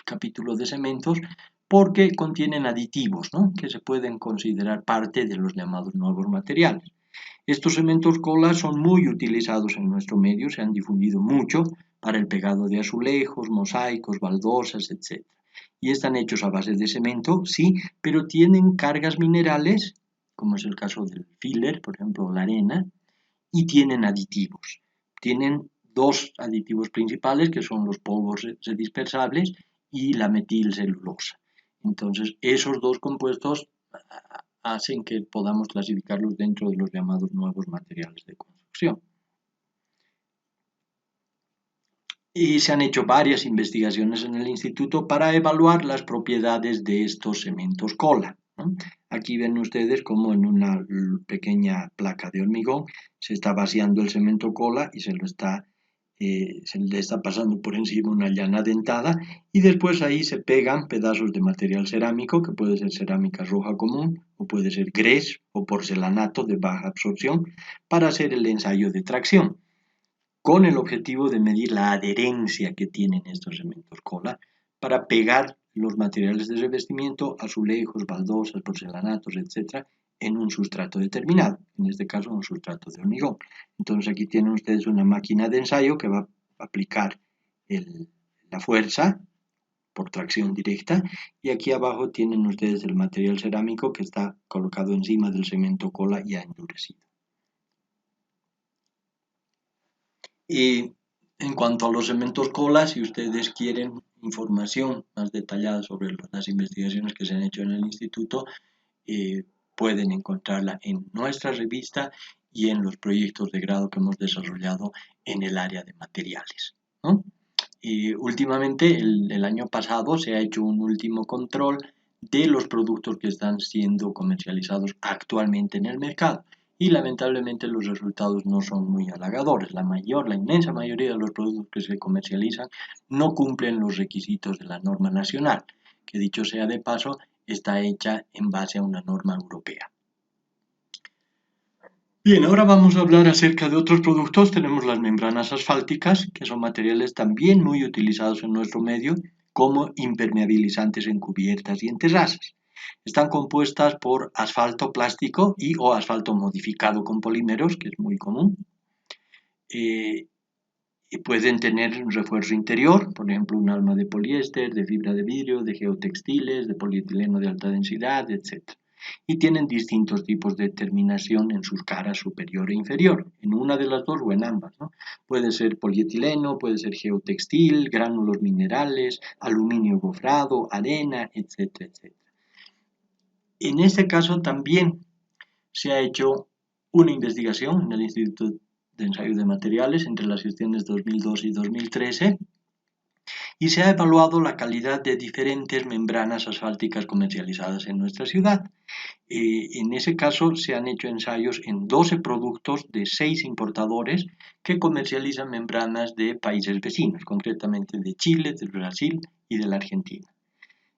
capítulo de cementos, porque contienen aditivos, ¿no?, que se pueden considerar parte de los llamados nuevos materiales. Estos cementos cola son muy utilizados en nuestro medio, se han difundido mucho para el pegado de azulejos, mosaicos, baldosas, etc. Y están hechos a base de cemento, sí, pero tienen cargas minerales, como es el caso del filler, por ejemplo, la arena, y tienen aditivos. Tienen dos aditivos principales, que son los polvos dispersables y la metilcelulosa. Entonces, esos dos compuestos hacen que podamos clasificarlos dentro de los llamados nuevos materiales de construcción. Y se han hecho varias investigaciones en el instituto para evaluar las propiedades de estos cementos cola, ¿no? Aquí ven ustedes cómo en una pequeña placa de hormigón se está vaciando el cemento cola y se le está pasando por encima una llana dentada y después ahí se pegan pedazos de material cerámico, que puede ser cerámica roja común o puede ser grés o porcelanato de baja absorción, para hacer el ensayo de tracción, con el objetivo de medir la adherencia que tienen estos cementos cola para pegar los materiales de revestimiento, azulejos, baldosas, porcelanatos, etc., en un sustrato determinado, en este caso un sustrato de hormigón. Entonces aquí tienen ustedes una máquina de ensayo que va a aplicar la fuerza por tracción directa, y aquí abajo tienen ustedes el material cerámico que está colocado encima del cemento cola ya endurecido. Y en cuanto a los cementos cola, si ustedes quieren información más detallada sobre las investigaciones que se han hecho en el instituto, pueden encontrarla en nuestra revista y en los proyectos de grado que hemos desarrollado en el área de materiales, ¿no? Y últimamente, el año pasado, se ha hecho un último control de los productos que están siendo comercializados actualmente en el mercado. Y lamentablemente los resultados no son muy halagadores. La inmensa mayoría de los productos que se comercializan no cumplen los requisitos de la norma nacional, que dicho sea de paso, está hecha en base a una norma europea. Bien, ahora vamos a hablar acerca de otros productos. Tenemos las membranas asfálticas, que son materiales también muy utilizados en nuestro medio como impermeabilizantes en cubiertas y en terrazas. Están compuestas por asfalto plástico y o asfalto modificado con polímeros, que es muy común. Y pueden tener un refuerzo interior, por ejemplo, un alma de poliéster, de fibra de vidrio, de geotextiles, de polietileno de alta densidad, etc. Y tienen distintos tipos de terminación en sus caras superior e inferior, en una de las dos o en ambas, ¿no? Puede ser polietileno, puede ser geotextil, gránulos minerales, aluminio gofrado, arena, etcétera, etcétera. En este caso también se ha hecho una investigación en el Instituto de Ensayo de Materiales entre las gestiones 2012 y 2013 y se ha evaluado la calidad de diferentes membranas asfálticas comercializadas en nuestra ciudad. En ese caso se han hecho ensayos en 12 productos de 6 importadores que comercializan membranas de países vecinos, concretamente de Chile, del Brasil y de la Argentina.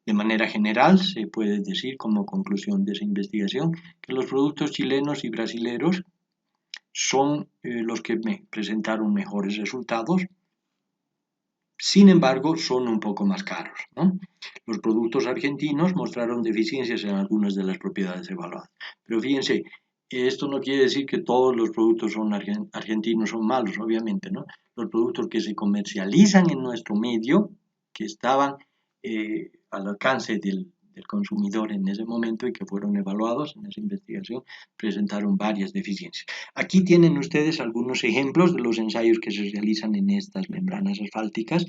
De manera general, se puede decir como conclusión de esa investigación que los productos chilenos y brasileños son los que presentaron mejores resultados. Sin embargo, son un poco más caros, ¿no? Los productos argentinos mostraron deficiencias en algunas de las propiedades evaluadas. Pero fíjense, esto no quiere decir que todos los productos argentinos son malos, obviamente, ¿no? Los productos que se comercializan en nuestro medio, que estaban al alcance del consumidor en ese momento y que fueron evaluados en esa investigación, presentaron varias deficiencias. Aquí tienen ustedes algunos ejemplos de los ensayos que se realizan en estas membranas asfálticas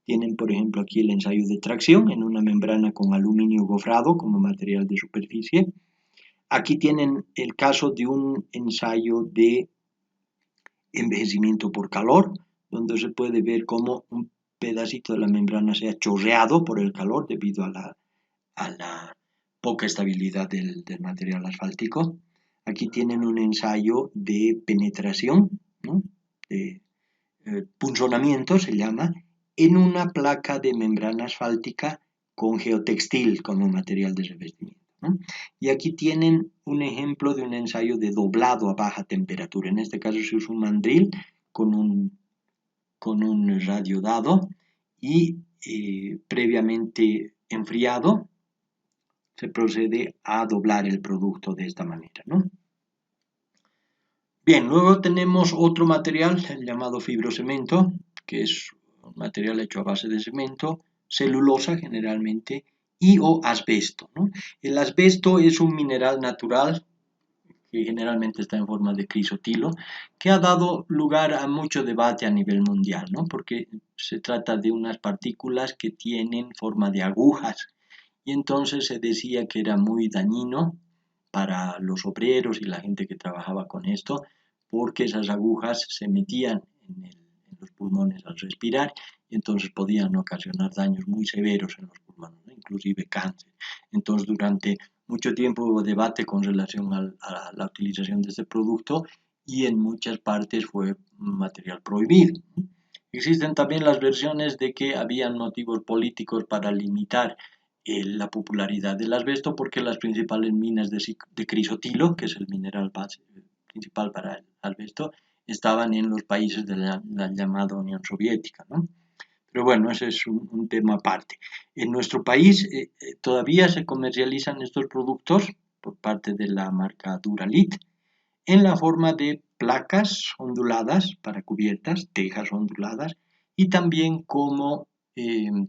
Tienen, por ejemplo, aquí el ensayo de tracción en una membrana con aluminio gofrado como material de superficie. Aquí tienen el caso de un ensayo de envejecimiento por calor, donde se puede ver cómo un pedacito de la membrana se ha chorreado por el calor debido a la poca estabilidad del material asfáltico. Aquí tienen un ensayo de penetración, ¿no? de punzonamiento se llama, en una placa de membrana asfáltica con geotextil como material de revestimiento, ¿no? Y aquí tienen un ejemplo de un ensayo de doblado a baja temperatura. En este caso se usa un mandril con un radio dado y previamente enfriado se procede a doblar el producto de esta manera, ¿no? Bien, luego tenemos otro material llamado fibrocemento, que es un material hecho a base de cemento, celulosa generalmente, y o asbesto, ¿no? El asbesto es un mineral natural que generalmente está en forma de crisotilo, que ha dado lugar a mucho debate a nivel mundial, ¿no? Porque se trata de unas partículas que tienen forma de agujas, y entonces se decía que era muy dañino para los obreros y la gente que trabajaba con esto, porque esas agujas se metían en los pulmones al respirar y entonces podían ocasionar daños muy severos en los pulmones, ¿no? Inclusive cáncer. Entonces durante mucho tiempo hubo debate con relación a la utilización de este producto y en muchas partes fue material prohibido. Existen también las versiones de que habían motivos políticos para limitar la popularidad del asbesto porque las principales minas de crisotilo, que es el mineral base principal para el asbesto, estaban en los países de la llamada Unión Soviética, ¿no? Pero bueno, ese es un tema aparte. En nuestro país todavía se comercializan estos productos por parte de la marca Duralit en la forma de placas onduladas para cubiertas, tejas onduladas y también como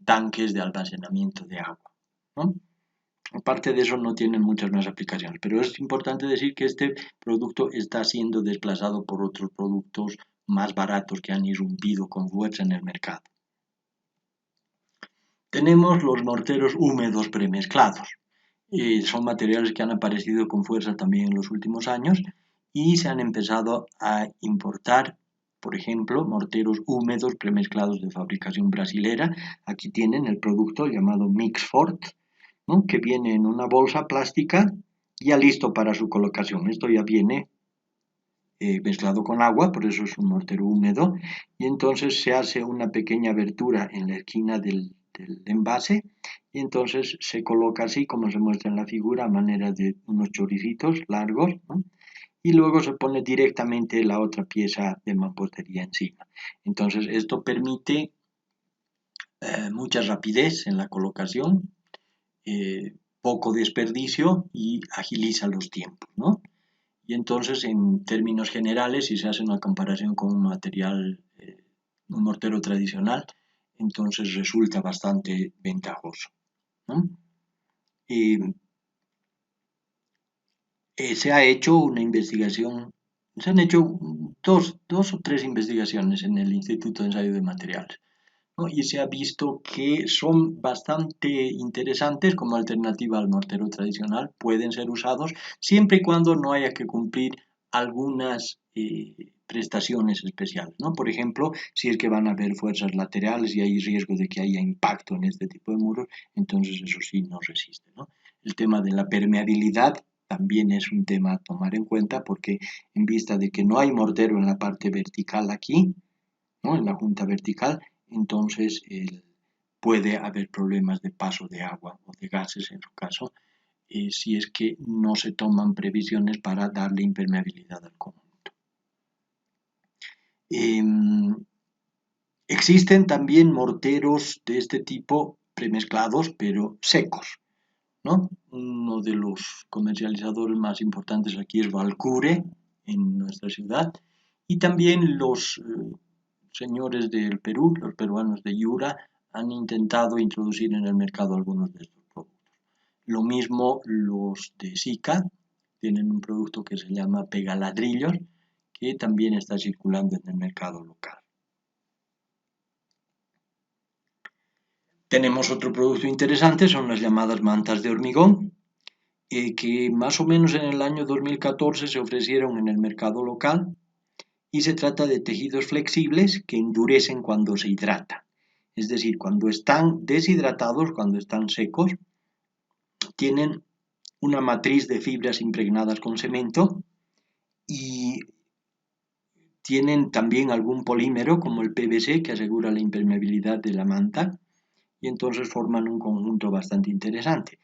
tanques de almacenamiento de agua, ¿no? Aparte de eso no tienen muchas más aplicaciones, pero es importante decir que este producto está siendo desplazado por otros productos más baratos que han irrumpido con fuerza en el mercado. Tenemos los morteros húmedos premezclados. Son materiales que han aparecido con fuerza también en los últimos años y se han empezado a importar, por ejemplo, morteros húmedos premezclados de fabricación brasilera. Aquí tienen el producto llamado Mixfort, ¿no? Que viene en una bolsa plástica ya listo para su colocación. Esto ya viene mezclado con agua, por eso es un mortero húmedo, y entonces se hace una pequeña abertura en la esquina del envase y entonces se coloca así como se muestra en la figura a manera de unos choricitos largos, ¿no? Y luego se pone directamente la otra pieza de mampostería encima. Entonces esto permite mucha rapidez en la colocación, poco desperdicio y agiliza los tiempos, ¿no? Y entonces, en términos generales, si se hace una comparación con un material, un mortero tradicional, entonces resulta bastante ventajoso, ¿no? Y, se ha hecho una investigación, se han hecho dos o tres investigaciones en el Instituto de Ensayo de Materiales, ¿no? Y se ha visto que son bastante interesantes como alternativa al mortero tradicional, pueden ser usados siempre y cuando no haya que cumplir algunas prestaciones especiales, ¿no? Por ejemplo, si es que van a haber fuerzas laterales y hay riesgo de que haya impacto en este tipo de muros, entonces eso sí no resiste, ¿no? El tema de la permeabilidad también es un tema a tomar en cuenta porque en vista de que no hay mortero en la parte vertical aquí, ¿no? En la junta vertical, entonces puede haber problemas de paso de agua o de gases en su caso, si es que no se toman previsiones para darle impermeabilidad al conjunto. Existen también morteros de este tipo premezclados pero secos, ¿no? Uno de los comercializadores más importantes aquí es Valcure en nuestra ciudad y también los señores del Perú, los peruanos de Yura, han intentado introducir en el mercado algunos de estos productos. Lo mismo los de Sika, tienen un producto que se llama Pegaladrillos, que también está circulando en el mercado local. Tenemos otro producto interesante, son las llamadas mantas de hormigón, que más o menos en el año 2014 se ofrecieron en el mercado local y se trata de tejidos flexibles que endurecen cuando se hidratan. Es decir, cuando están deshidratados, cuando están secos, tienen una matriz de fibras impregnadas con cemento y tienen también algún polímero como el PVC que asegura la impermeabilidad de la manta y entonces forman un conjunto bastante interesante.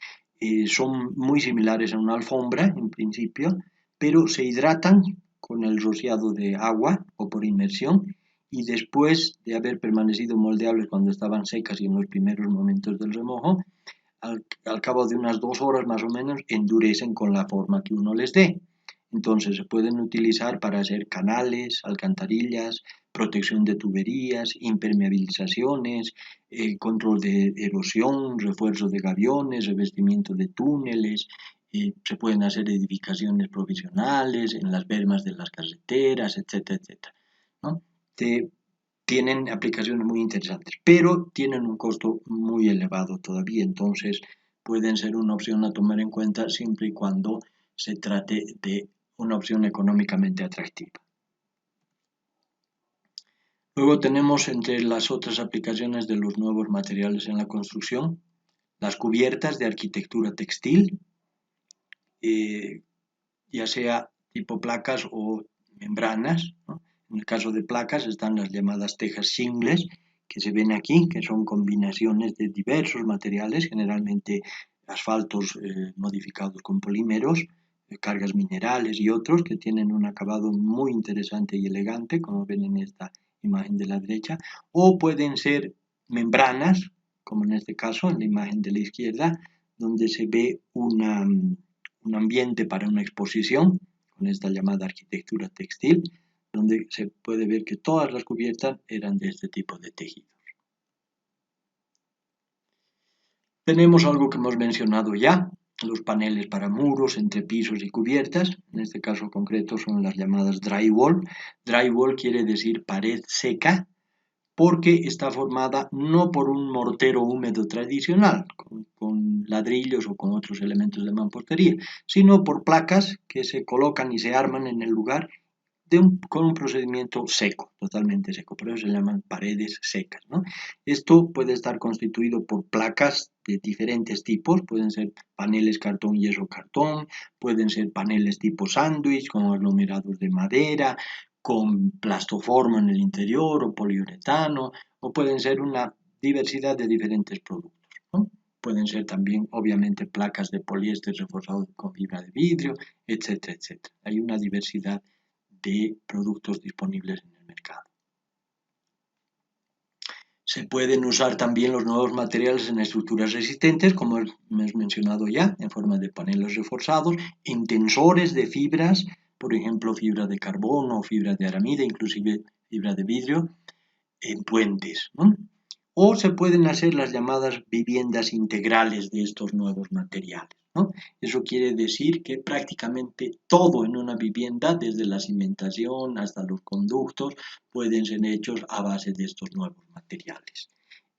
Son muy similares a una alfombra en principio, pero se hidratan con el rociado de agua o por inmersión y después de haber permanecido moldeables cuando estaban secas y en los primeros momentos del remojo, al cabo de unas 2 horas más o menos endurecen con la forma que uno les dé. Entonces se pueden utilizar para hacer canales, alcantarillas, protección de tuberías, impermeabilizaciones, control de erosión, refuerzo de gaviones, revestimiento de túneles, se pueden hacer edificaciones provisionales en las bermas de las carreteras, etcétera, etcétera, ¿no? Tienen aplicaciones muy interesantes, pero tienen un costo muy elevado todavía, entonces pueden ser una opción a tomar en cuenta siempre y cuando se trate de una opción económicamente atractiva. Luego tenemos entre las otras aplicaciones de los nuevos materiales en la construcción, las cubiertas de arquitectura textil, eh, ya sea tipo placas o membranas, ¿no? En el caso de placas están las llamadas tejas shingles, que se ven aquí, que son combinaciones de diversos materiales, generalmente asfaltos modificados con polímeros, cargas minerales y otros que tienen un acabado muy interesante y elegante, como ven en esta imagen de la derecha, o pueden ser membranas, como en este caso, en la imagen de la izquierda, donde se ve un ambiente para una exposición, con esta llamada arquitectura textil, donde se puede ver que todas las cubiertas eran de este tipo de tejidos. Tenemos algo que hemos mencionado ya, los paneles para muros, entrepisos y cubiertas, en este caso concreto son las llamadas drywall. Drywall quiere decir pared seca, porque está formada no por un mortero húmedo tradicional, con ladrillos o con otros elementos de mampostería, sino por placas que se colocan y se arman en el lugar con un procedimiento seco, totalmente seco, por eso se llaman paredes secas, ¿no? Esto puede estar constituido por placas de diferentes tipos, pueden ser paneles cartón, yeso, cartón, pueden ser paneles tipo sándwich con aglomerados de madera, con plastoforma en el interior o poliuretano, o pueden ser una diversidad de diferentes productos, ¿no? Pueden ser también, obviamente, placas de poliéster reforzado con fibra de vidrio, etcétera, etcétera. Hay una diversidad de productos disponibles en el mercado. Se pueden usar también los nuevos materiales en estructuras resistentes, como hemos mencionado ya, en forma de paneles reforzados, en tensores de fibras, por ejemplo, fibra de carbono, fibra de aramida, inclusive fibra de vidrio, en puentes, ¿no? O se pueden hacer las llamadas viviendas integrales de estos nuevos materiales, ¿no? Eso quiere decir que prácticamente todo en una vivienda, desde la cimentación hasta los conductos, pueden ser hechos a base de estos nuevos materiales.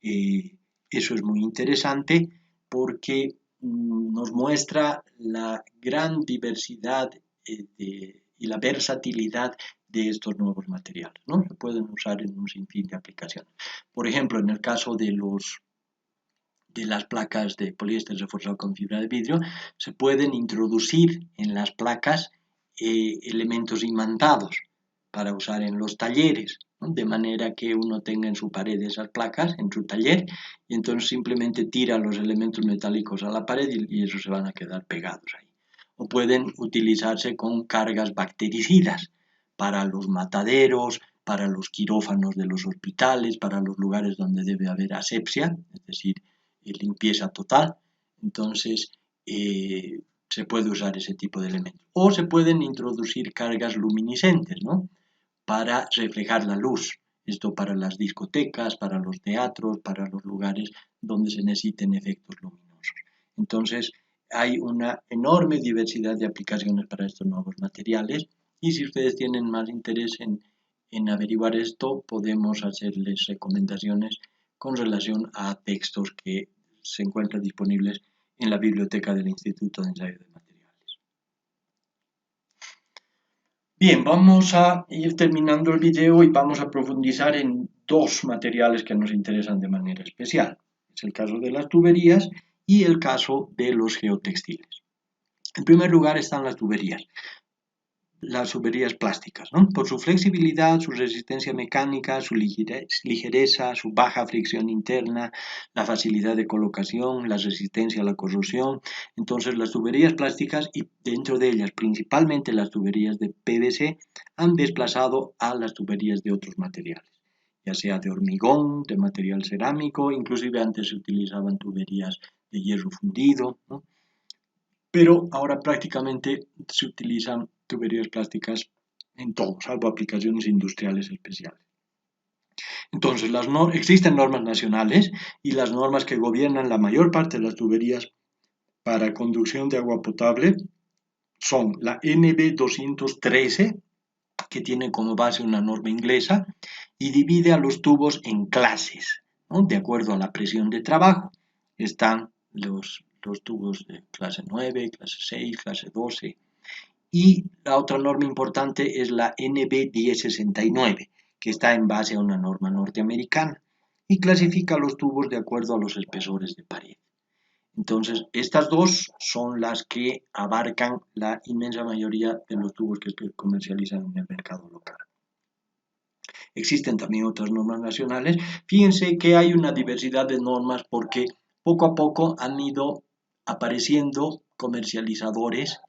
Eso es muy interesante porque nos muestra la gran diversidad y la versatilidad de estos nuevos materiales, ¿no? Se pueden usar en un sinfín de aplicaciones. Por ejemplo, en el caso de las placas de poliéster reforzado con fibra de vidrio, se pueden introducir en las placas elementos imantados para usar en los talleres, ¿no? De manera que uno tenga en su pared esas placas, en su taller, y entonces simplemente tira los elementos metálicos a la pared y esos se van a quedar pegados ahí. O pueden utilizarse con cargas bactericidas para los mataderos, para los quirófanos de los hospitales, para los lugares donde debe haber asepsia, es decir, limpieza total. Entonces, se puede usar ese tipo de elementos. O se pueden introducir cargas luminiscentes, ¿no? Para reflejar la luz. Esto para las discotecas, para los teatros, para los lugares donde se necesiten efectos luminosos. Entonces, hay una enorme diversidad de aplicaciones para estos nuevos materiales y si ustedes tienen más interés en averiguar esto, podemos hacerles recomendaciones con relación a textos que se encuentran disponibles en la biblioteca del Instituto de Ensayo de Materiales. Bien, vamos a ir terminando el video y vamos a profundizar en dos materiales que nos interesan de manera especial. Es el caso de las tuberías y el caso de los geotextiles. En primer lugar están las tuberías plásticas, ¿no? Por su flexibilidad, su resistencia mecánica, su ligereza, su baja fricción interna, la facilidad de colocación, la resistencia a la corrosión. Entonces las tuberías plásticas y dentro de ellas principalmente las tuberías de PVC han desplazado a las tuberías de otros materiales, ya sea de hormigón, de material cerámico, inclusive antes se utilizaban tuberías de hierro fundido, ¿no? Pero ahora prácticamente se utilizan tuberías plásticas en todo, salvo aplicaciones industriales especiales. Entonces, existen normas nacionales y las normas que gobiernan la mayor parte de las tuberías para conducción de agua potable son la NB 213, que tiene como base una norma inglesa y divide a los tubos en clases, ¿no? De acuerdo a la presión de trabajo. Están los tubos de clase 9, clase 6, clase 12. Y la otra norma importante es la NB 1069, que está en base a una norma norteamericana y clasifica los tubos de acuerdo a los espesores de pared. Entonces, estas dos son las que abarcan la inmensa mayoría de los tubos que se comercializan en el mercado local. Existen también otras normas nacionales. Fíjense que hay una diversidad de normas porque poco a poco han ido apareciendo comercializadores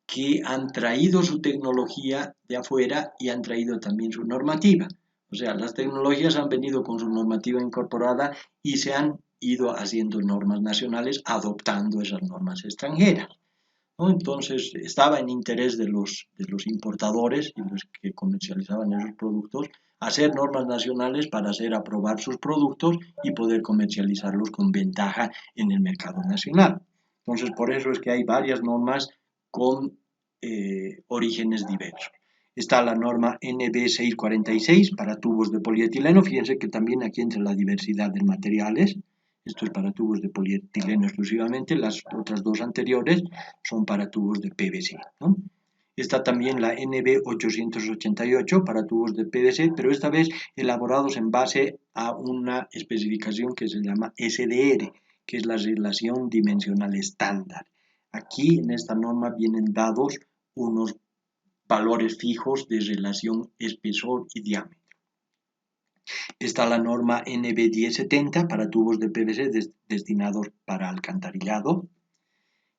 que han traído su tecnología de afuera y han traído también su normativa. O sea, las tecnologías han venido con su normativa incorporada y se han ido haciendo normas nacionales adoptando esas normas extranjeras, ¿no? Entonces, estaba en interés de los importadores y los que comercializaban esos productos hacer normas nacionales para hacer aprobar sus productos y poder comercializarlos con ventaja en el mercado nacional. Entonces, por eso es que hay varias normas con orígenes diversos. Está la norma NB 646 para tubos de polietileno. Fíjense que también aquí entra la diversidad de materiales. Esto es para tubos de polietileno exclusivamente. Las otras dos anteriores son para tubos de PVC, ¿no? Está también la NB 888 para tubos de PVC, pero esta vez elaborados en base a una especificación que se llama SDR, que es la relación dimensional estándar. Aquí en esta norma vienen dados unos valores fijos de relación espesor y diámetro. Está la norma NB 1070 para tubos de PVC destinados para alcantarillado.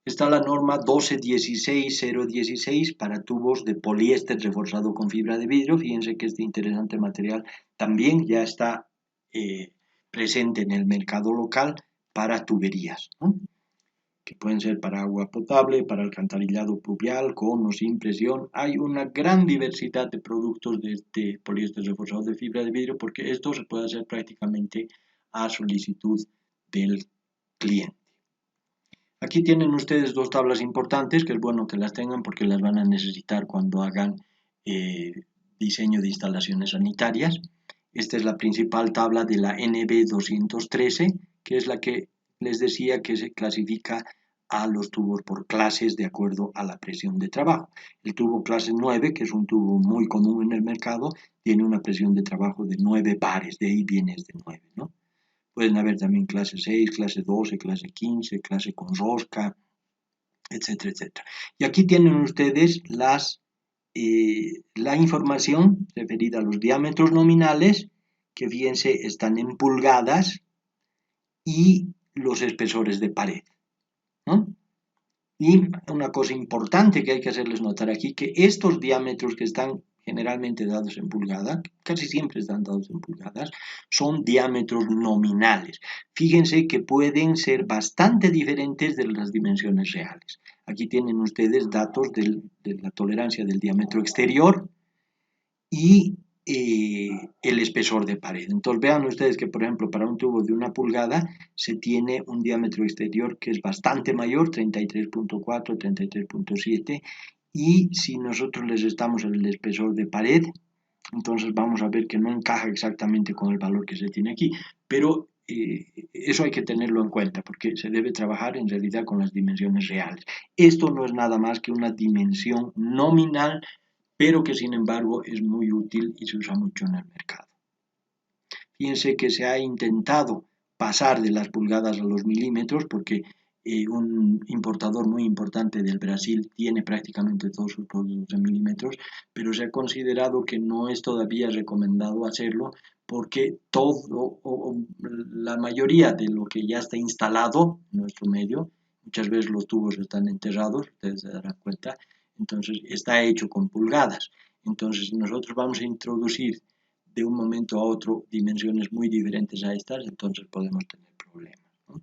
Está la norma 1216016 para tubos de poliéster reforzado con fibra de vidrio. Fíjense que este interesante material también ya está presente en el mercado local para tuberías, ¿no? Que pueden ser para agua potable, para alcantarillado pluvial, con o sin presión. Hay una gran diversidad de productos de este poliéster reforzado de fibra de vidrio porque esto se puede hacer prácticamente a solicitud del cliente. Aquí tienen ustedes dos tablas importantes, que es bueno que las tengan porque las van a necesitar cuando hagan diseño de instalaciones sanitarias. Esta es la principal tabla de la NB 213, que es la que les decía que se clasifica a los tubos por clases de acuerdo a la presión de trabajo. El tubo clase 9, que es un tubo muy común en el mercado, tiene una presión de trabajo de 9 bares, de ahí viene de 9, ¿no? Pueden haber también clase 6, clase 12, clase 15, clase con rosca, etcétera, etcétera. Y aquí tienen ustedes la información referida a los diámetros nominales, que fíjense están en pulgadas, y los espesores de pared, ¿no? Y una cosa importante que hay que hacerles notar aquí, que estos diámetros que están generalmente dados en pulgadas, casi siempre están dados en pulgadas, son diámetros nominales. Fíjense que pueden ser bastante diferentes de las dimensiones reales. Aquí tienen ustedes datos de la tolerancia del diámetro exterior y el espesor de pared. Entonces vean ustedes que, por ejemplo, para un tubo de 1 pulgada se tiene un diámetro exterior que es bastante mayor, 33.4, 33.7, y si nosotros les restamos el espesor de pared, entonces vamos a ver que no encaja exactamente con el valor que se tiene aquí, pero eso hay que tenerlo en cuenta porque se debe trabajar en realidad con las dimensiones reales. Esto no es nada más que una dimensión nominal, pero que sin embargo es muy útil y se usa mucho en el mercado. Fíjense que se ha intentado pasar de las pulgadas a los milímetros porque un importador muy importante del Brasil tiene prácticamente todos sus productos en milímetros, pero se ha considerado que no es todavía recomendado hacerlo porque la mayoría de lo que ya está instalado en nuestro medio, muchas veces los tubos están enterrados, ustedes se darán cuenta, entonces está hecho con pulgadas. Entonces, si nosotros vamos a introducir de un momento a otro dimensiones muy diferentes a estas, entonces podemos tener problemas, ¿no?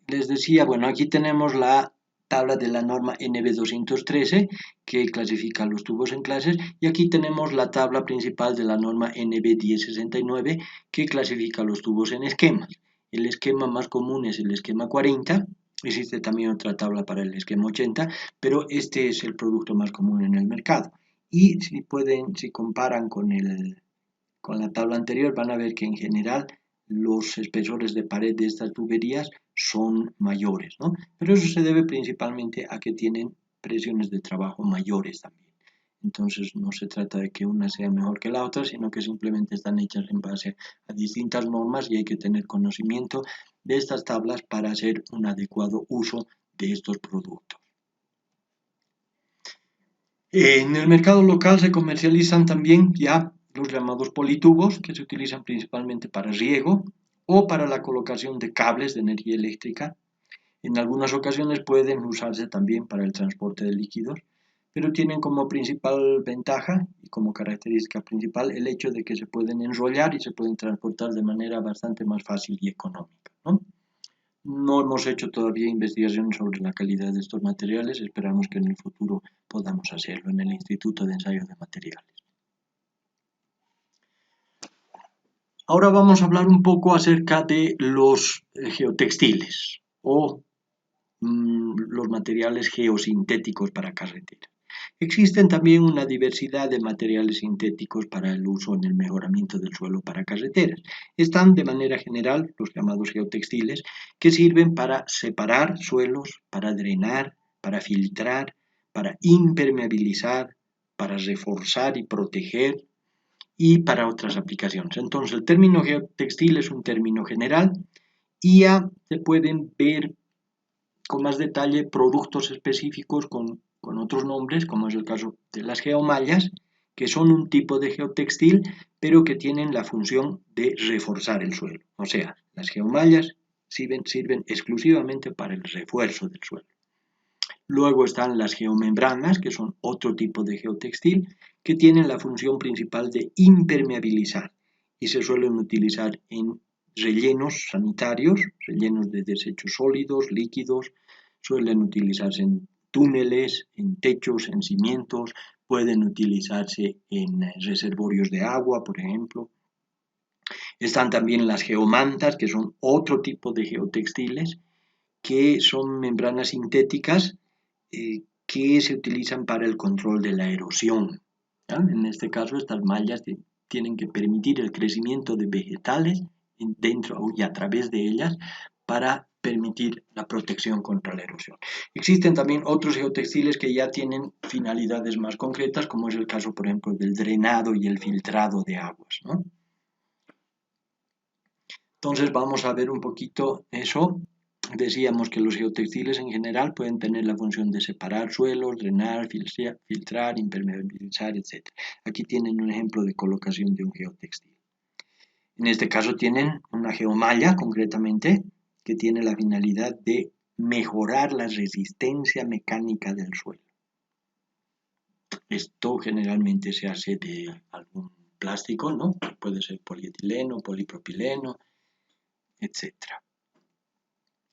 Les decía, bueno, aquí tenemos la tabla de la norma NB213 que clasifica los tubos en clases y aquí tenemos la tabla principal de la norma NB1069 que clasifica los tubos en esquemas. El esquema más común es el esquema 40, existe también otra tabla para el esquema 80, pero este es el producto más común en el mercado. Y si comparan con la tabla anterior, van a ver que en general los espesores de pared de estas tuberías son mayores, ¿no? Pero eso se debe principalmente a que tienen presiones de trabajo mayores también. Entonces no se trata de que una sea mejor que la otra, sino que simplemente están hechas en base a distintas normas y hay que tener conocimiento de estas tablas para hacer un adecuado uso de estos productos. En el mercado local se comercializan también ya los llamados politubos, que se utilizan principalmente para riego o para la colocación de cables de energía eléctrica. En algunas ocasiones pueden usarse también para el transporte de líquidos, pero tienen como principal ventaja y como característica principal el hecho de que se pueden enrollar y se pueden transportar de manera bastante más fácil y económica, ¿no? No hemos hecho todavía investigación sobre la calidad de estos materiales, esperamos que en el futuro podamos hacerlo en el Instituto de Ensayo de Materiales. Ahora vamos a hablar un poco acerca de los geotextiles o los materiales geosintéticos para carreteras. Existen también una diversidad de materiales sintéticos para el uso en el mejoramiento del suelo para carreteras. Están de manera general los llamados geotextiles, que sirven para separar suelos, para drenar, para filtrar, para impermeabilizar, para reforzar y proteger y para otras aplicaciones. Entonces, el término geotextil es un término general y ya se pueden ver con más detalle productos específicos con otros nombres, como es el caso de las geomallas, que son un tipo de geotextil, pero que tienen la función de reforzar el suelo. O sea, las geomallas sirven exclusivamente para el refuerzo del suelo. Luego están las geomembranas, que son otro tipo de geotextil, que tienen la función principal de impermeabilizar y se suelen utilizar en rellenos sanitarios, rellenos de desechos sólidos, líquidos, suelen utilizarse en túneles, en techos, en cimientos, pueden utilizarse en reservorios de agua, por ejemplo. Están también las geomantas, que son otro tipo de geotextiles, que son membranas sintéticas que se utilizan para el control de la erosión, ¿ya? En este caso, estas mallas tienen que permitir el crecimiento de vegetales dentro y a través de ellas para permitir la protección contra la erosión. Existen también otros geotextiles que ya tienen finalidades más concretas, como es el caso, por ejemplo, del drenado y el filtrado de aguas, ¿no? Entonces vamos a ver un poquito eso. Decíamos que los geotextiles en general pueden tener la función de separar suelos, drenar, filtrar, impermeabilizar, etc. Aquí tienen un ejemplo de colocación de un geotextil. En este caso tienen una geomalla, concretamente, que tiene la finalidad de mejorar la resistencia mecánica del suelo. Esto generalmente se hace de algún plástico, ¿no? Puede ser polietileno, polipropileno, etc.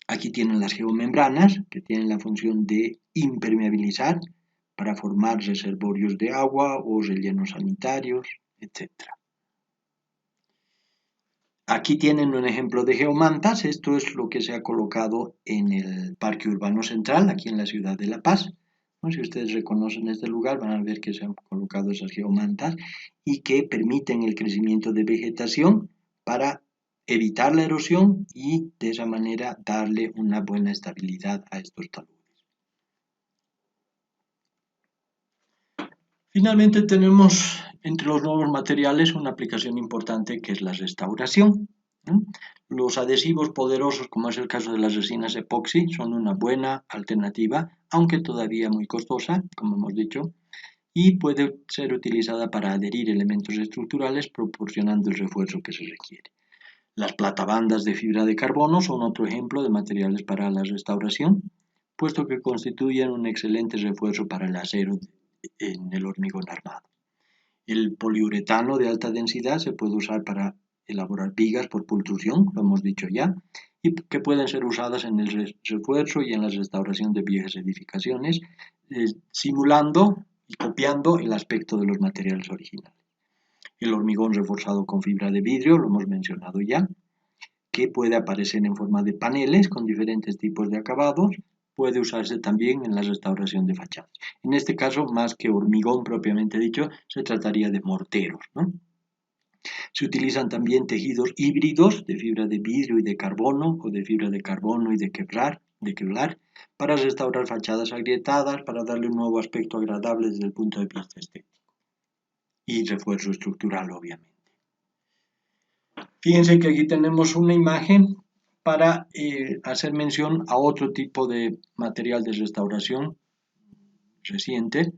Aquí tienen las geomembranas, que tienen la función de impermeabilizar para formar reservorios de agua o rellenos sanitarios, etc. Aquí tienen un ejemplo de geomantas. Esto es lo que se ha colocado en el Parque Urbano Central, aquí en la ciudad de La Paz, ¿no? Si ustedes reconocen este lugar, van a ver que se han colocado esas geomantas y que permiten el crecimiento de vegetación para evitar la erosión y de esa manera darle una buena estabilidad a estos taludes. Finalmente tenemos entre los nuevos materiales una aplicación importante que es la restauración, ¿no? Los adhesivos poderosos, como es el caso de las resinas epoxi, son una buena alternativa, aunque todavía muy costosa, como hemos dicho, y puede ser utilizada para adherir elementos estructurales proporcionando el refuerzo que se requiere. Las platabandas de fibra de carbono son otro ejemplo de materiales para la restauración, puesto que constituyen un excelente refuerzo para el acero en el hormigón armado. El poliuretano de alta densidad se puede usar para elaborar vigas por pultrusión, lo hemos dicho ya, y que pueden ser usadas en el refuerzo y en la restauración de viejas edificaciones, simulando y copiando el aspecto de los materiales originales. El hormigón reforzado con fibra de vidrio, lo hemos mencionado ya, que puede aparecer en forma de paneles con diferentes tipos de acabados, puede usarse también en la restauración de fachadas. En este caso, más que hormigón propiamente dicho, se trataría de morteros, ¿no? Se utilizan también tejidos híbridos de fibra de vidrio y de carbono o de fibra de carbono y de Kevlar para restaurar fachadas agrietadas, para darle un nuevo aspecto agradable desde el punto de vista estético y refuerzo estructural, obviamente. Fíjense que aquí tenemos una imagen para hacer mención a otro tipo de material de restauración reciente,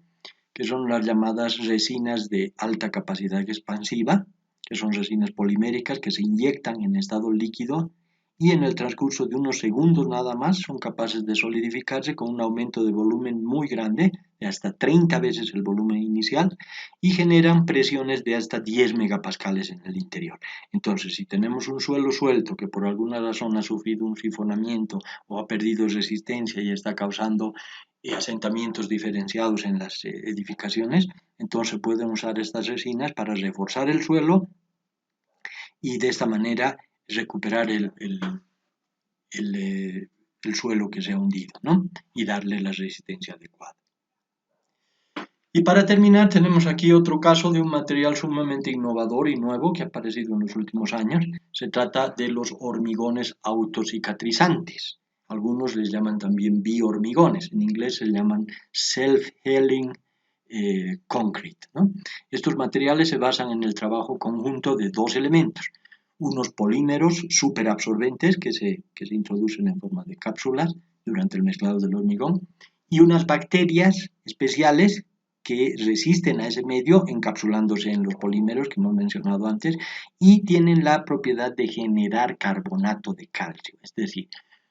que son las llamadas resinas de alta capacidad expansiva, que son resinas poliméricas que se inyectan en estado líquido y en el transcurso de unos segundos nada más son capaces de solidificarse con un aumento de volumen muy grande, de hasta 30 veces el volumen inicial, y generan presiones de hasta 10 megapascales en el interior. Entonces, si tenemos un suelo suelto que por alguna razón ha sufrido un sifonamiento o ha perdido resistencia y está causando asentamientos diferenciados en las edificaciones, entonces pueden usar estas resinas para reforzar el suelo y de esta manera recuperar el suelo que se ha hundido, ¿no? Y darle la resistencia adecuada. Y para terminar tenemos aquí otro caso de un material sumamente innovador y nuevo que ha aparecido en los últimos años. Se trata de los hormigones autocicatrizantes. Algunos les llaman también biohormigones, en inglés se llaman self-healing concrete, ¿no? Estos materiales se basan en el trabajo conjunto de dos elementos, unos polímeros superabsorbentes que se introducen en forma de cápsulas durante el mezclado del hormigón y unas bacterias especiales que resisten a ese medio encapsulándose en los polímeros que hemos mencionado antes y tienen la propiedad de generar carbonato de calcio, es decir,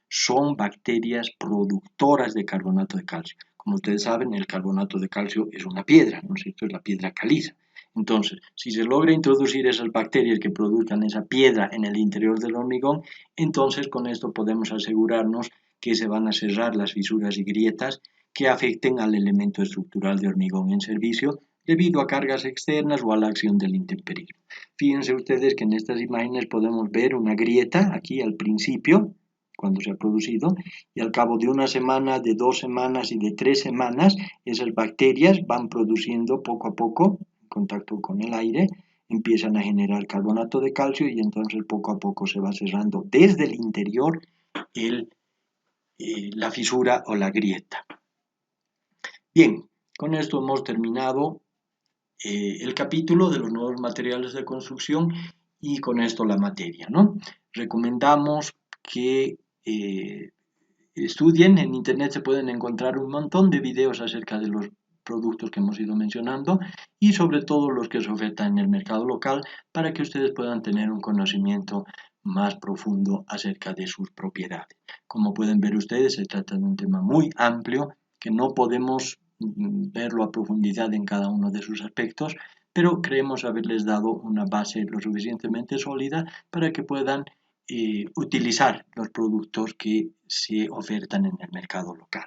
son bacterias productoras de carbonato de calcio. Como ustedes saben, el carbonato de calcio es una piedra, ¿no es cierto? Es la piedra caliza. Entonces, si se logra introducir esas bacterias que produzcan esa piedra en el interior del hormigón, entonces con esto podemos asegurarnos que se van a cerrar las fisuras y grietas que afecten al elemento estructural de hormigón en servicio debido a cargas externas o a la acción del intemperismo. Fíjense ustedes que en estas imágenes podemos ver una grieta aquí al principio, cuando se ha producido, y al cabo de una semana, de 2 semanas y de 3 semanas, esas bacterias van produciendo poco a poco, en contacto con el aire, empiezan a generar carbonato de calcio y entonces poco a poco se va cerrando desde el interior la fisura o la grieta. Bien, con esto hemos terminado el capítulo de los nuevos materiales de construcción y con esto la materia, ¿no? Recomendamos que estudien, en internet se pueden encontrar un montón de videos acerca de los productos que hemos ido mencionando y sobre todo los que se ofertan en el mercado local para que ustedes puedan tener un conocimiento más profundo acerca de sus propiedades. Como pueden ver ustedes, se trata de un tema muy amplio que no podemos verlo a profundidad en cada uno de sus aspectos, pero creemos haberles dado una base lo suficientemente sólida para que puedan utilizar los productos que se ofertan en el mercado local.